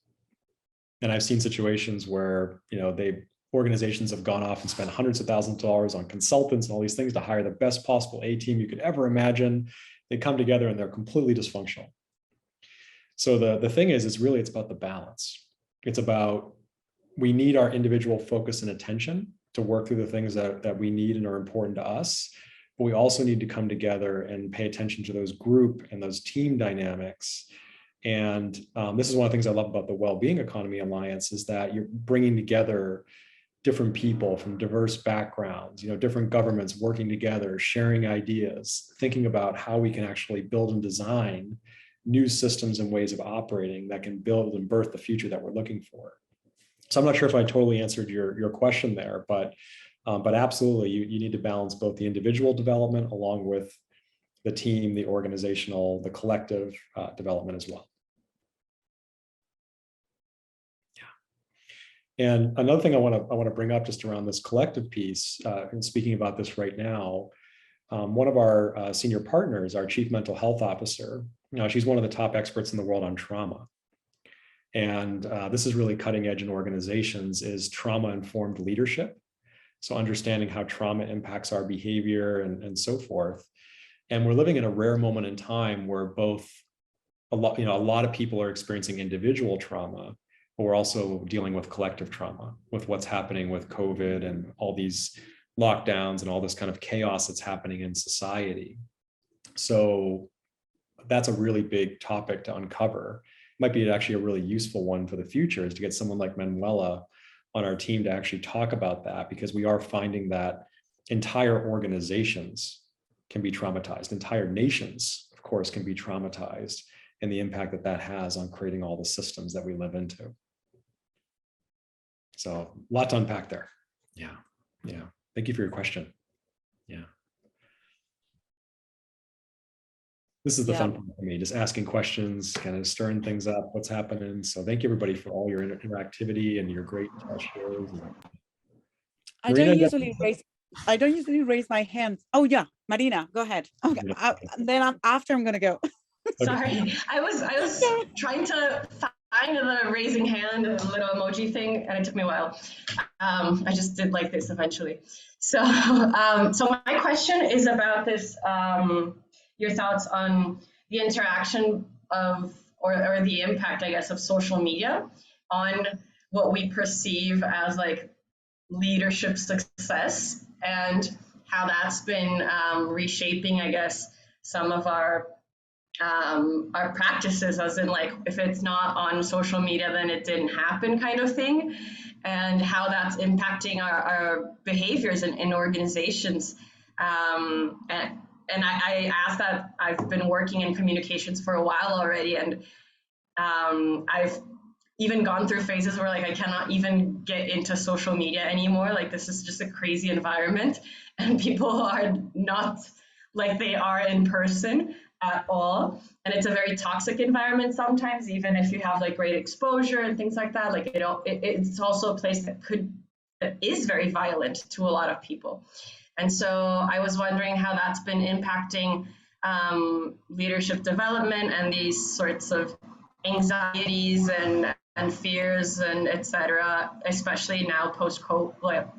S2: And I've seen situations where, organizations have gone off and spent hundreds of thousands of dollars on consultants and all these things to hire the best possible A team you could ever imagine. They come together and they're completely dysfunctional. So the thing is, it's about the balance. It's about, we need our individual focus and attention to work through the things that we need and are important to us. But we also need to come together and pay attention to those group and those team dynamics. And this is one of the things I love about the Wellbeing Economy Alliance, is that you're bringing together different people from diverse backgrounds, different governments working together, sharing ideas, thinking about how we can actually build and design new systems and ways of operating that can build and birth the future that we're looking for. So I'm not sure if I totally answered your question there, but absolutely, you need to balance both the individual development along with the team, the organizational, the collective development as well. And another thing I want to bring up just around this collective piece, and speaking about this right now, one of our senior partners, our chief mental health officer, she's one of the top experts in the world on trauma. And this is really cutting edge in organizations, is trauma-informed leadership. So understanding how trauma impacts our behavior and so forth. And we're living in a rare moment in time where both a lot of people are experiencing individual trauma, but we're also dealing with collective trauma with what's happening with COVID and all these lockdowns and all this kind of chaos that's happening in society. So that's a really big topic to uncover. Might be actually a really useful one for the future, is to get someone like Manuela on our team to actually talk about that, because we are finding that entire organizations can be traumatized. Entire nations, of course, can be traumatized, and the impact that that has on creating all the systems that we live into. So a lot to unpack there. Yeah. Thank you for your question. Yeah. This is the fun part for me, just asking questions, kind of stirring things up, what's happening. So thank you everybody for all your interactivity and your great shares.
S1: I don't usually raise my hand. Oh yeah, Marina, go ahead. Okay, after I'm gonna go.
S7: Sorry, I was trying to find the raising hand and the little emoji thing, and it took me a while. I just did like this eventually. So my question is about this. Your thoughts on the interaction of, or the impact, I guess, of social media on what we perceive as like leadership success, and how that's been reshaping, I guess, some of our practices, as in like, if it's not on social media, then it didn't happen kind of thing, and how that's impacting our behaviors in organizations. And I asked that. I've been working in communications for a while already, and I've even gone through phases where like I cannot even get into social media anymore. Like, this is just a crazy environment, and people are not like they are in person at all. And it's a very toxic environment sometimes, even if you have like great exposure and things like that. Like it's also a place that is very violent to a lot of people. And so I was wondering how that's been impacting leadership development and these sorts of anxieties and fears and et cetera, especially now post-COVID,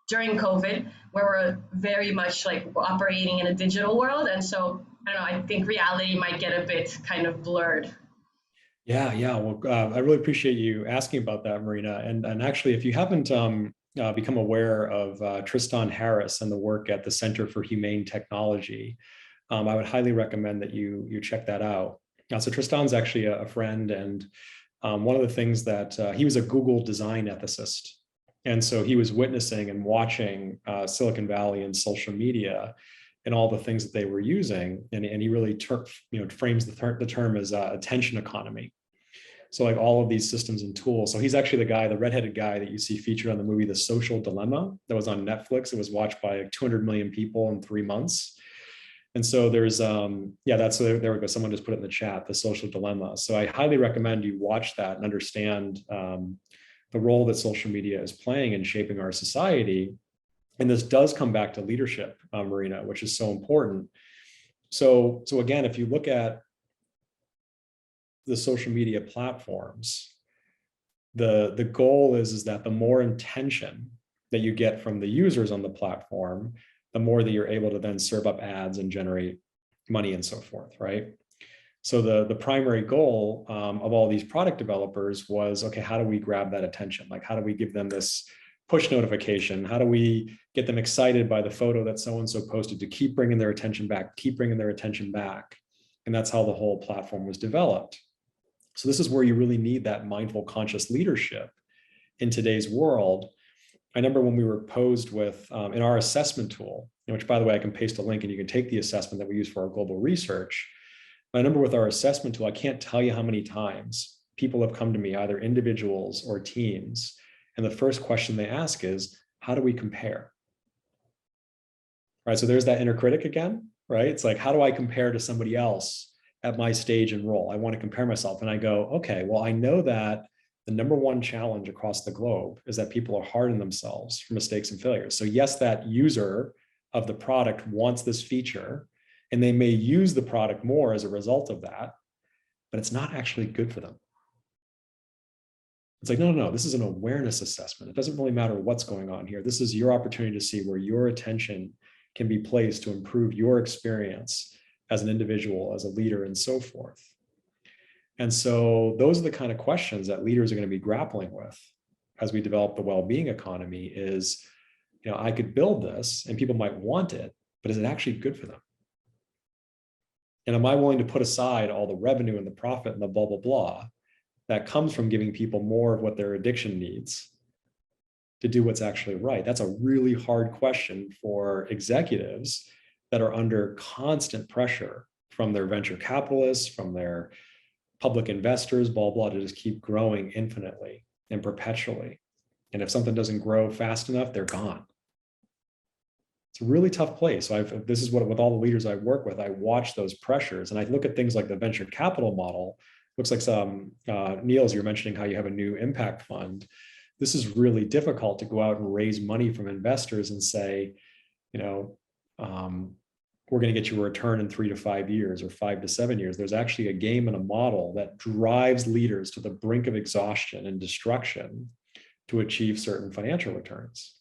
S7: during COVID, where we're very much like operating in a digital world. And so, I don't know, I think reality might get a bit kind of blurred.
S2: Yeah. Well, I really appreciate you asking about that, Marina. And actually, if you haven't become aware of Tristan Harris and the work at the Center for Humane Technology, I would highly recommend that you check that out. So Tristan's actually a friend, and one of the things that he was a Google design ethicist. And so he was witnessing and watching Silicon Valley and social media and all the things that they were using. And he really frames the term as attention economy. So like all of these systems and tools. So he's actually the redheaded guy that you see featured on the movie, The Social Dilemma, that was on Netflix. It was watched by like 200 million people in 3 months. And so there's, there we go. Someone just put it in the chat, The Social Dilemma. So I highly recommend you watch that and understand the role that social media is playing in shaping our society. And this does come back to leadership, Marina, which is so important. So again, if you look at the social media platforms, the goal is that the more intention that you get from the users on the platform, the more that you're able to then serve up ads and generate money and so forth, right? So the primary goal of all these product developers was, okay, how do we grab that attention? Like, how do we give them this push notification? How do we get them excited by the photo that so-and-so posted to keep bringing their attention back, keep bringing their attention back? And that's how the whole platform was developed. So this is where you really need that mindful, conscious leadership in today's world. I remember when we were posed with, in our assessment tool, which, by the way, I can paste a link and you can take the assessment that we use for our global research. I remember with our assessment tool, I can't tell you how many times people have come to me, either individuals or teams, and the first question they ask is, how do we compare? Right, so there's that inner critic again, right? It's like, how do I compare to somebody else at my stage and role? I want to compare myself. And I go, okay, well, I know that the number one challenge across the globe is that people are hard on themselves for mistakes and failures. So yes, that user of the product wants this feature, and they may use the product more as a result of that, but it's not actually good for them. It's like, no, this is an awareness assessment. It doesn't really matter what's going on here. This is your opportunity to see where your attention can be placed to improve your experience as an individual, as a leader, and so forth. And so those are the kind of questions that leaders are going to be grappling with as we develop the well-being economy is, I could build this and people might want it, but is it actually good for them? And am I willing to put aside all the revenue and the profit and the blah, blah, blah that comes from giving people more of what their addiction needs to do what's actually right? That's a really hard question for executives that are under constant pressure from their venture capitalists, from their public investors, blah, blah, to just keep growing infinitely and perpetually. And if something doesn't grow fast enough, they're gone. It's a really tough place. So this is what, with all the leaders I work with, I watch those pressures and I look at things like the venture capital model. Looks like some, Neil, as you're mentioning how you have a new impact fund. This is really difficult to go out and raise money from investors and say, we're going to get you a return in 3 to 5 years or 5 to 7 years. There's actually a game and a model that drives leaders to the brink of exhaustion and destruction to achieve certain financial returns.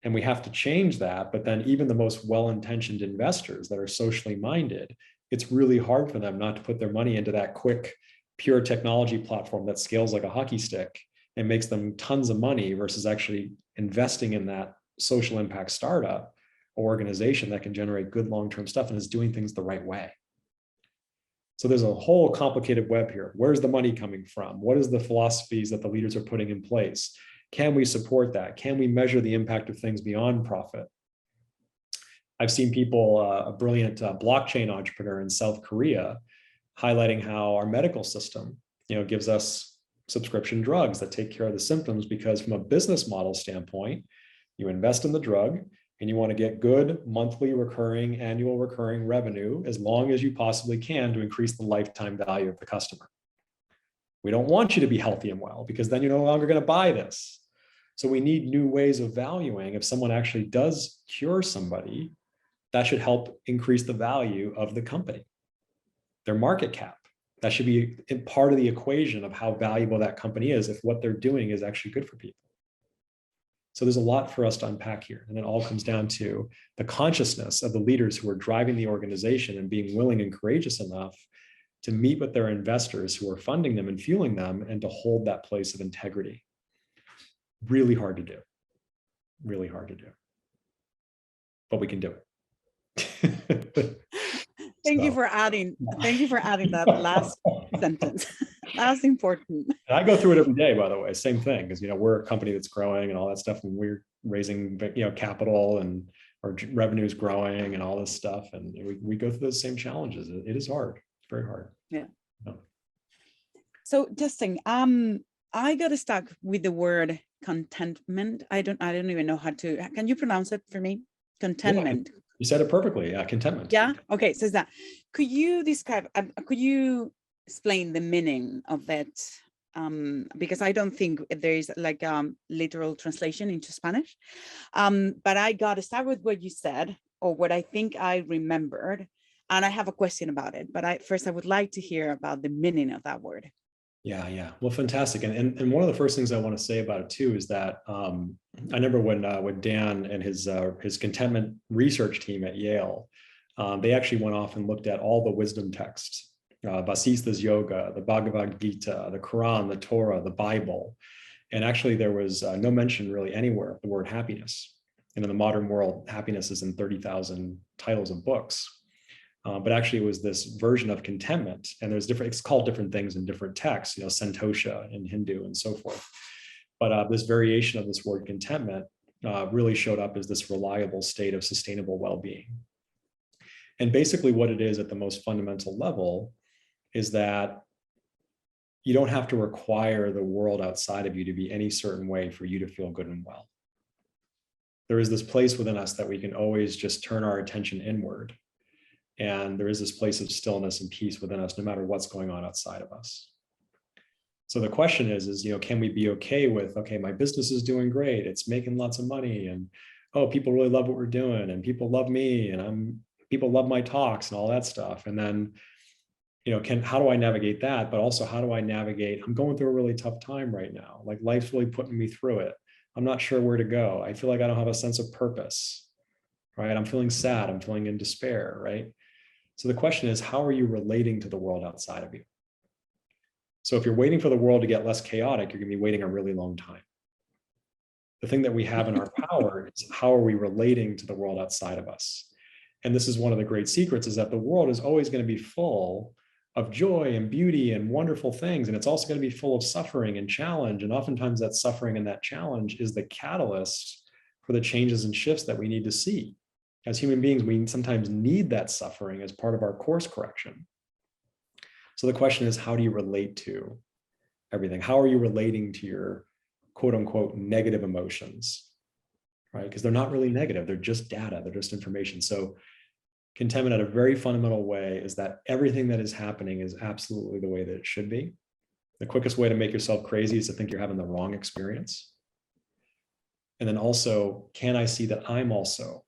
S2: And we have to change that. But then even the most well-intentioned investors that are socially minded, it's really hard for them not to put their money into that quick, pure technology platform that scales like a hockey stick and makes them tons of money versus actually investing in that social impact startup or organization that can generate good long-term stuff and is doing things the right way. So there's a whole complicated web here. Where's the money coming from? What is the philosophies that the leaders are putting in place? Can we support that? Can we measure the impact of things beyond profit? I've seen people, a brilliant blockchain entrepreneur in South Korea, highlighting how our medical system, gives us subscription drugs that take care of the symptoms, because from a business model standpoint, you invest in the drug and you want to get good monthly recurring, annual recurring revenue as long as you possibly can to increase the lifetime value of the customer. We don't want you to be healthy and well, because then you're no longer going to buy this. So we need new ways of valuing. If someone actually does cure somebody, that should help increase the value of the company, their market cap. That should be part of the equation of how valuable that company is if what they're doing is actually good for people. So there's a lot for us to unpack here. And it all comes down to the consciousness of the leaders who are driving the organization and being willing and courageous enough to meet with their investors who are funding them and fueling them, and to hold that place of integrity. Really hard to do. Really hard to do. But we can do it.
S1: Thank you for adding that last sentence. That's important.
S2: And I go through it every day, by the way, same thing, because we're a company that's growing and all that stuff, and we're raising capital and our revenue is growing and all this stuff, and we go through those same challenges. It is hard. It's very hard.
S1: Yeah. So Justin, I got stuck with the word contentment. I don't even know how to. Can you pronounce it for me? Contentment.
S2: Yeah, you said it perfectly. Contentment.
S1: Yeah. Okay. So that. Could you describe? Could you explain the meaning of that because I don't think there is like literal translation into Spanish. But I got to start with what you said, or what I think I remembered, and I have a question about it. But first I would like to hear about the meaning of that word.
S2: Yeah. Well, fantastic. And one of the first things I want to say about it too is that I remember when Dan and his contentment research team at Yale, they actually went off and looked at all the wisdom texts, Vasista's Yoga, the Bhagavad Gita, the Quran, the Torah, the Bible. And actually there was no mention really anywhere of the word happiness. And in the modern world, happiness is in 30,000 titles of books. But actually it was this version of contentment, and there's different, it's called different things in different texts, you know, santosha in Hindu and so forth. But this variation of this word contentment really showed up as this reliable state of sustainable well-being. And basically what it is at the most fundamental level is that you don't have to require the world outside of you to be any certain way for you to feel good and well. There is this place within us that we can always just turn our attention inward. And there is this place of stillness and peace within us, no matter what's going on outside of us. So the question is, you know, can we be okay with, okay, my business is doing great, it's making lots of money, and oh, people really love what we're doing, and people love me, and people love my talks and all that stuff. And then, you know, how do I navigate that? But also, how do I navigate, I'm going through a really tough time right now. Like, life's really putting me through it. I'm not sure where to go. I feel like I don't have a sense of purpose, right? I'm feeling sad, I'm feeling in despair, right? So the question is, how are you relating to the world outside of you? So if you're waiting for the world to get less chaotic, you're going to be waiting a really long time. The thing that we have in our power is, how are we relating to the world outside of us? And this is one of the great secrets, is that the world is always going to be full of joy and beauty and wonderful things. And it's also going to be full of suffering and challenge. And oftentimes that suffering and that challenge is the catalyst for the changes and shifts that we need to see. As human beings, we sometimes need that suffering as part of our course correction. So the question is, how do you relate to everything? How are you relating to your quote unquote negative emotions, right? Because they're not really negative, they're just data, they're just information. So contentment at a very fundamental way is that everything that is happening is absolutely the way that it should be. The quickest way to make yourself crazy is to think you're having the wrong experience. And then also, can I see that I'm also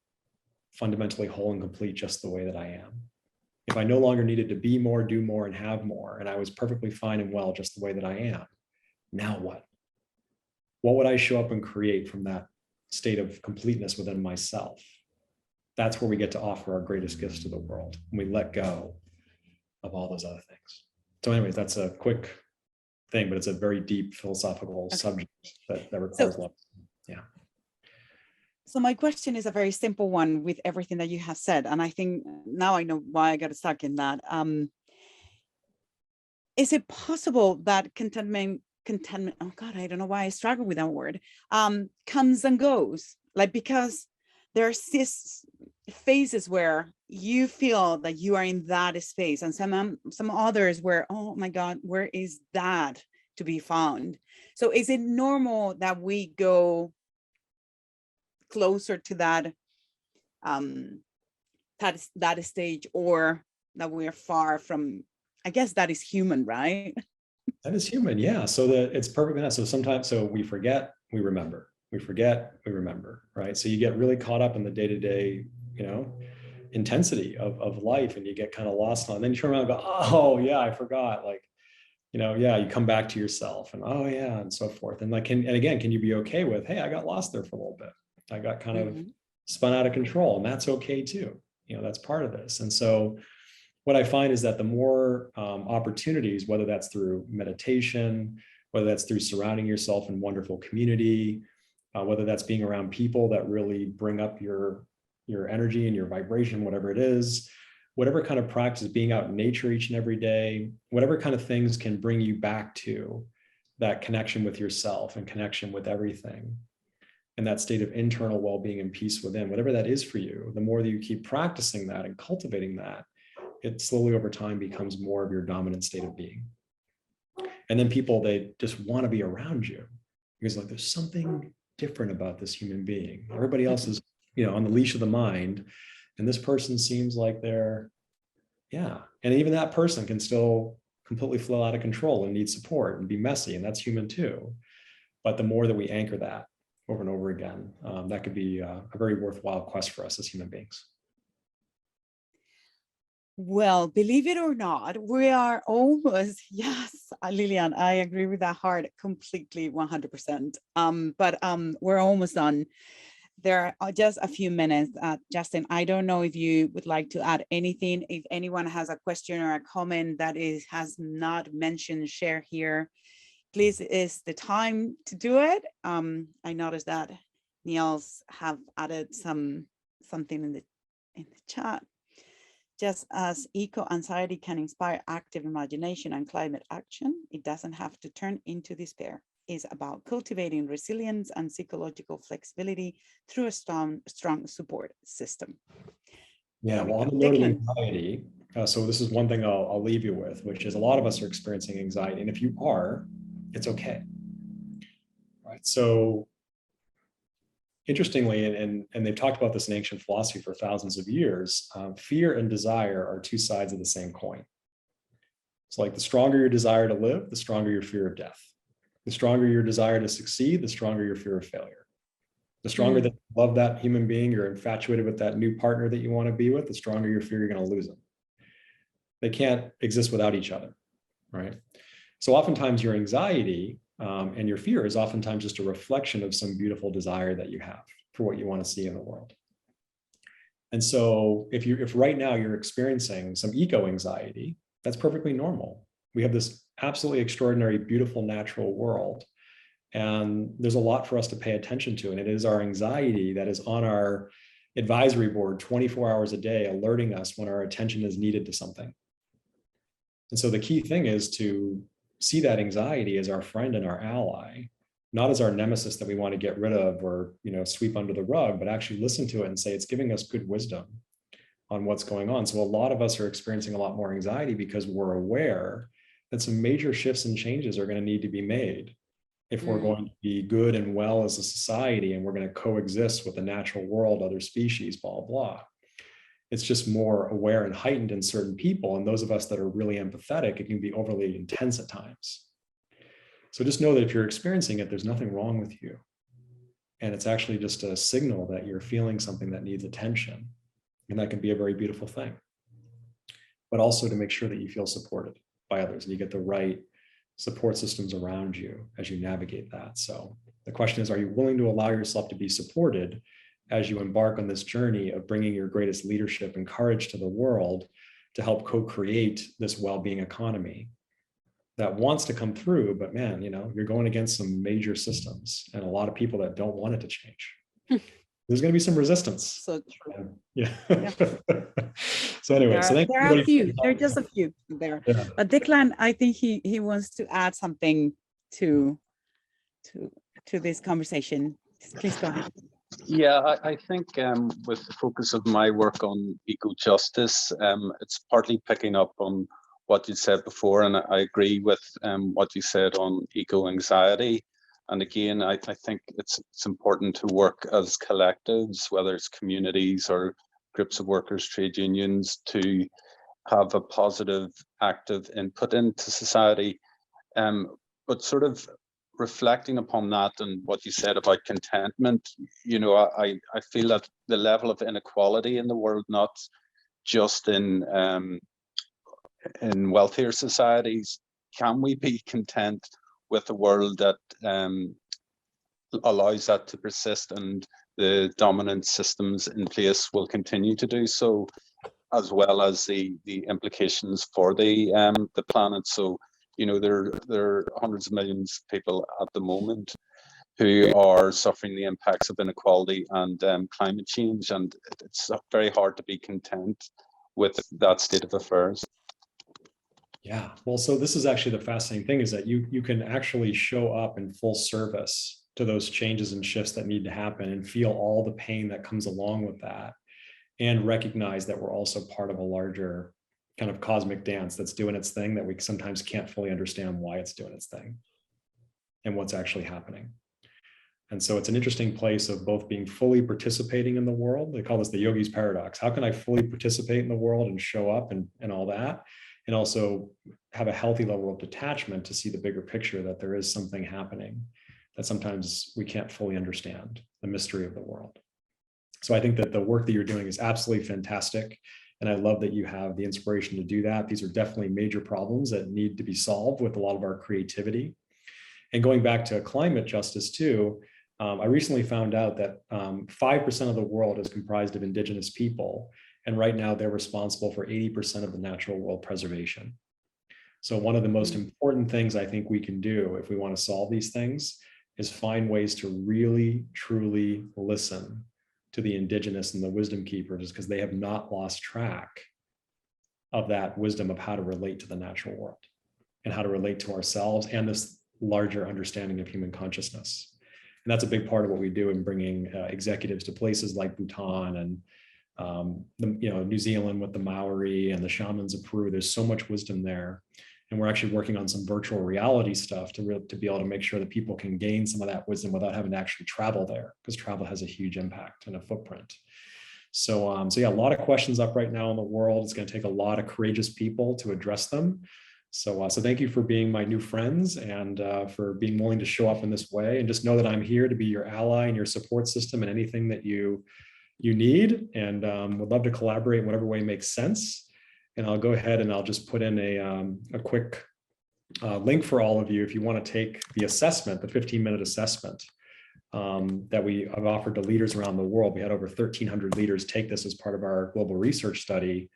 S2: fundamentally whole and complete just the way that I am? If I no longer needed to be more, do more, and have more, and I was perfectly fine and well just the way that I am, now what? What would I show up and create from that state of completeness within myself? That's where we get to offer our greatest gifts to the world, and we let go of all those other things. So anyways, that's a quick thing, but it's a very deep philosophical subject that requires a lot. Yeah.
S1: So my question is a very simple one with everything that you have said. And I think now I know why I got stuck in that. Is it possible that contentment, oh God, I don't know why I struggle with that word, comes and goes? Like, because there's this phases where you feel that you are in that space, and some others where, oh my God, where is that to be found? So is it normal that we go closer to that that stage, or that we're far from? I guess that is human, right?
S2: That is human, yeah. So that it's perfectly not. So sometimes, so we forget, we remember, we forget, we remember, right? So you get really caught up in the day-to-day, you know, intensity of life, and you get kind of lost on it. And then you turn around and go, oh yeah, I forgot. Like, you know, yeah, you come back to yourself, and oh yeah, and so forth. And like, and again, can you be okay with, hey, I got lost there for a little bit. I got kind of spun out of control, and that's okay too. You know, that's part of this. And so what I find is that the more opportunities, whether that's through meditation, whether that's through surrounding yourself in wonderful community, whether that's being around people that really bring up your energy and your vibration, whatever it is, whatever kind of practice, being out in nature each and every day, whatever kind of things can bring you back to that connection with yourself and connection with everything, and that state of internal well-being and peace within, whatever that is for you, the more that you keep practicing that and cultivating that, it slowly over time becomes more of your dominant state of being. And then people, they just want to be around you because like there's something different about this human being. Everybody else is, you know, on the leash of the mind, and this person seems like they're, yeah. And even that person can still completely flow out of control and need support and be messy, and that's human too. But the more that we anchor that over and over again, that could be a very worthwhile quest for us as human beings.
S1: Well, believe it or not, we are almost, yes, Lillian, I agree with that heart completely, 100%. But we're almost done. There are just a few minutes. Justin, I don't know if you would like to add anything. If anyone has a question or a comment that has not mentioned, share here. Please, is the time to do it. I noticed that Niels have added something in the chat. Just as eco-anxiety can inspire active imagination and climate action, it doesn't have to turn into despair. It's about cultivating resilience and psychological flexibility through a strong support system.
S2: Yeah, well, on the note of anxiety, so this is one thing I'll leave you with, which is a lot of us are experiencing anxiety. And if you are, it's okay. Right. So interestingly, and they've talked about this in ancient philosophy for thousands of years, fear and desire are two sides of the same coin. It's like the stronger your desire to live, the stronger your fear of death. The stronger your desire to succeed, the stronger your fear of failure. The stronger that you love that human being, you're infatuated with that new partner that you want to be with, the stronger your fear you're going to lose them. They can't exist without each other, right? So oftentimes your anxiety and your fear is oftentimes just a reflection of some beautiful desire that you have for what you want to see in the world. And so if right now you're experiencing some eco-anxiety, that's perfectly normal. We have this absolutely extraordinary, beautiful natural world. And there's a lot for us to pay attention to. And it is our anxiety that is on our advisory board 24 hours a day, alerting us when our attention is needed to something. And so the key thing is to see that anxiety as our friend and our ally, not as our nemesis that we want to get rid of or, sweep under the rug, but actually listen to it and say, it's giving us good wisdom on what's going on. So a lot of us are experiencing a lot more anxiety because we're aware that some major shifts and changes are going to need to be made if we're going to be good and well as a society, and we're going to coexist with the natural world, other species, blah, blah. It's just more aware and heightened in certain people. And those of us that are really empathetic, it can be overly intense at times. So just know that if you're experiencing it, there's nothing wrong with you. And it's actually just a signal that you're feeling something that needs attention. And that can be a very beautiful thing. But also to make sure that you feel supported by others and you get the right support systems around you as you navigate that. So the question is, are you willing to allow yourself to be supported as you embark on this journey of bringing your greatest leadership and courage to the world to help co-create this well-being economy that wants to come through, but man, you're going against some major systems and a lot of people that don't want it to change. There's going to be some resistance.
S1: So true.
S2: Yeah. So anyway,
S1: there are a few. There are just a few there. Yeah. But Declan, I think he wants to add something to this conversation. Please go ahead.
S6: Yeah, I think with the focus of my work on eco-justice, it's partly picking up on what you said before, and I agree with what you said on eco-anxiety. And again, I think it's important to work as collectives, whether it's communities or groups of workers, trade unions, to have a positive, active input into society. But sort of reflecting upon that and what you said about contentment, I feel that the level of inequality in the world, not just in wealthier societies, can we be content with a world that allows that to persist, and the dominant systems in place will continue to do so, as well as the implications for the planet. So, there are hundreds of millions of people at the moment who are suffering the impacts of inequality and climate change, and it's very hard to be content with that state of affairs.
S2: Yeah, well, so this is actually the fascinating thing, is that you can actually show up in full service to those changes and shifts that need to happen and feel all the pain that comes along with that, and recognize that we're also part of a larger kind of cosmic dance that's doing its thing, that we sometimes can't fully understand why it's doing its thing and what's actually happening. And so it's an interesting place of both being fully participating in the world. They call this the Yogi's paradox. How can I fully participate in the world and show up and all that, and also have a healthy level of detachment to see the bigger picture, that there is something happening that sometimes we can't fully understand, the mystery of the world. So I think that the work that you're doing is absolutely fantastic. And I love that you have the inspiration to do that. These are definitely major problems that need to be solved with a lot of our creativity. And going back to climate justice too, I recently found out that 5% of the world is comprised of indigenous people. And right now they're responsible for 80% of the natural world preservation. So one of the most important things I think we can do if we want to solve these things is find ways to really, truly listen to the indigenous and the wisdom keepers, because they have not lost track of that wisdom of how to relate to the natural world and how to relate to ourselves and this larger understanding of human consciousness. And that's a big part of what we do in bringing executives to places like Bhutan and New Zealand with the Maori and the shamans of Peru. There's so much wisdom there. And we're actually working on some virtual reality stuff to be able to make sure that people can gain some of that wisdom without having to actually travel there, because travel has a huge impact and a footprint. So yeah, a lot of questions up right now in the world. It's going to take a lot of courageous people to address them. So thank you for being my new friends and for being willing to show up in this way. And just know that I'm here to be your ally and your support system and anything that you need, and would love to collaborate in whatever way makes sense. And I'll go ahead and I'll just put in a quick link for all of you if you want to take the assessment, the 15-minute assessment that we have offered to leaders around the world. We had over 1,300 leaders take this as part of our global research study.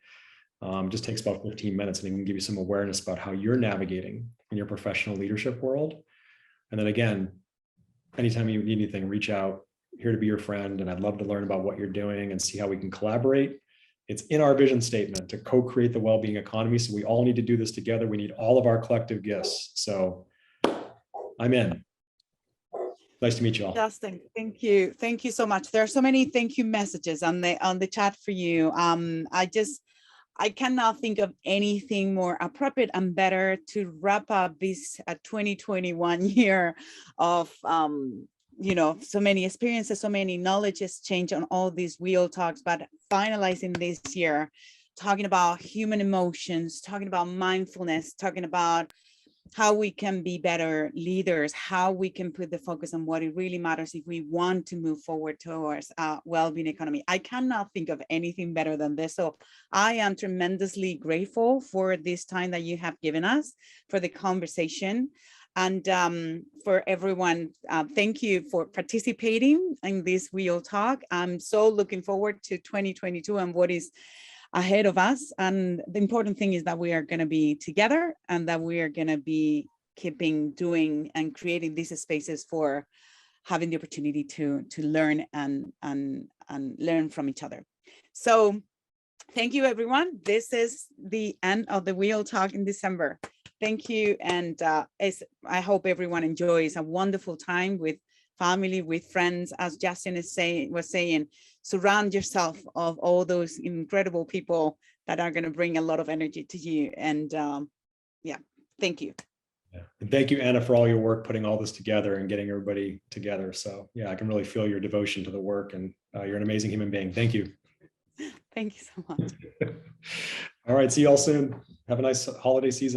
S2: Just takes about 15 minutes, and it can give you some awareness about how you're navigating in your professional leadership world. And then again, anytime you need anything, reach out. Here to be your friend, and I'd love to learn about what you're doing and see how we can collaborate. It's in our vision statement to co-create the well-being economy. So we all need to do this together. We need all of our collective gifts. So I'm in. Nice to meet you all.
S1: Justin, thank you. Thank you so much. There are so many thank you messages on the chat for you. I cannot think of anything more appropriate and better to wrap up this 2021 year of so many experiences, so many knowledges change on all these WEAll talks, but finalizing this year, talking about human emotions, talking about mindfulness, talking about how we can be better leaders, how we can put the focus on what it really matters if we want to move forward towards a well-being economy. I cannot think of anything better than this. So I am tremendously grateful for this time that you have given us, for the conversation. And for everyone, thank you for participating in this WEAll talk. I'm so looking forward to 2022 and what is ahead of us. And the important thing is that we are going to be together and that we are going to be keeping doing and creating these spaces for having the opportunity to learn and learn from each other. So thank you, everyone. This is the end of the WEAll talk in December. Thank you. And I hope everyone enjoys a wonderful time with family, with friends. As Justin was saying, surround yourself of all those incredible people that are going to bring a lot of energy to you. And yeah, thank you.
S2: Yeah. And thank you, Anna, for all your work putting all this together and getting everybody together. So yeah, I can really feel your devotion to the work, and you're an amazing human being. Thank you.
S1: Thank you so much.
S2: All right. See you all soon. Have a nice holiday season.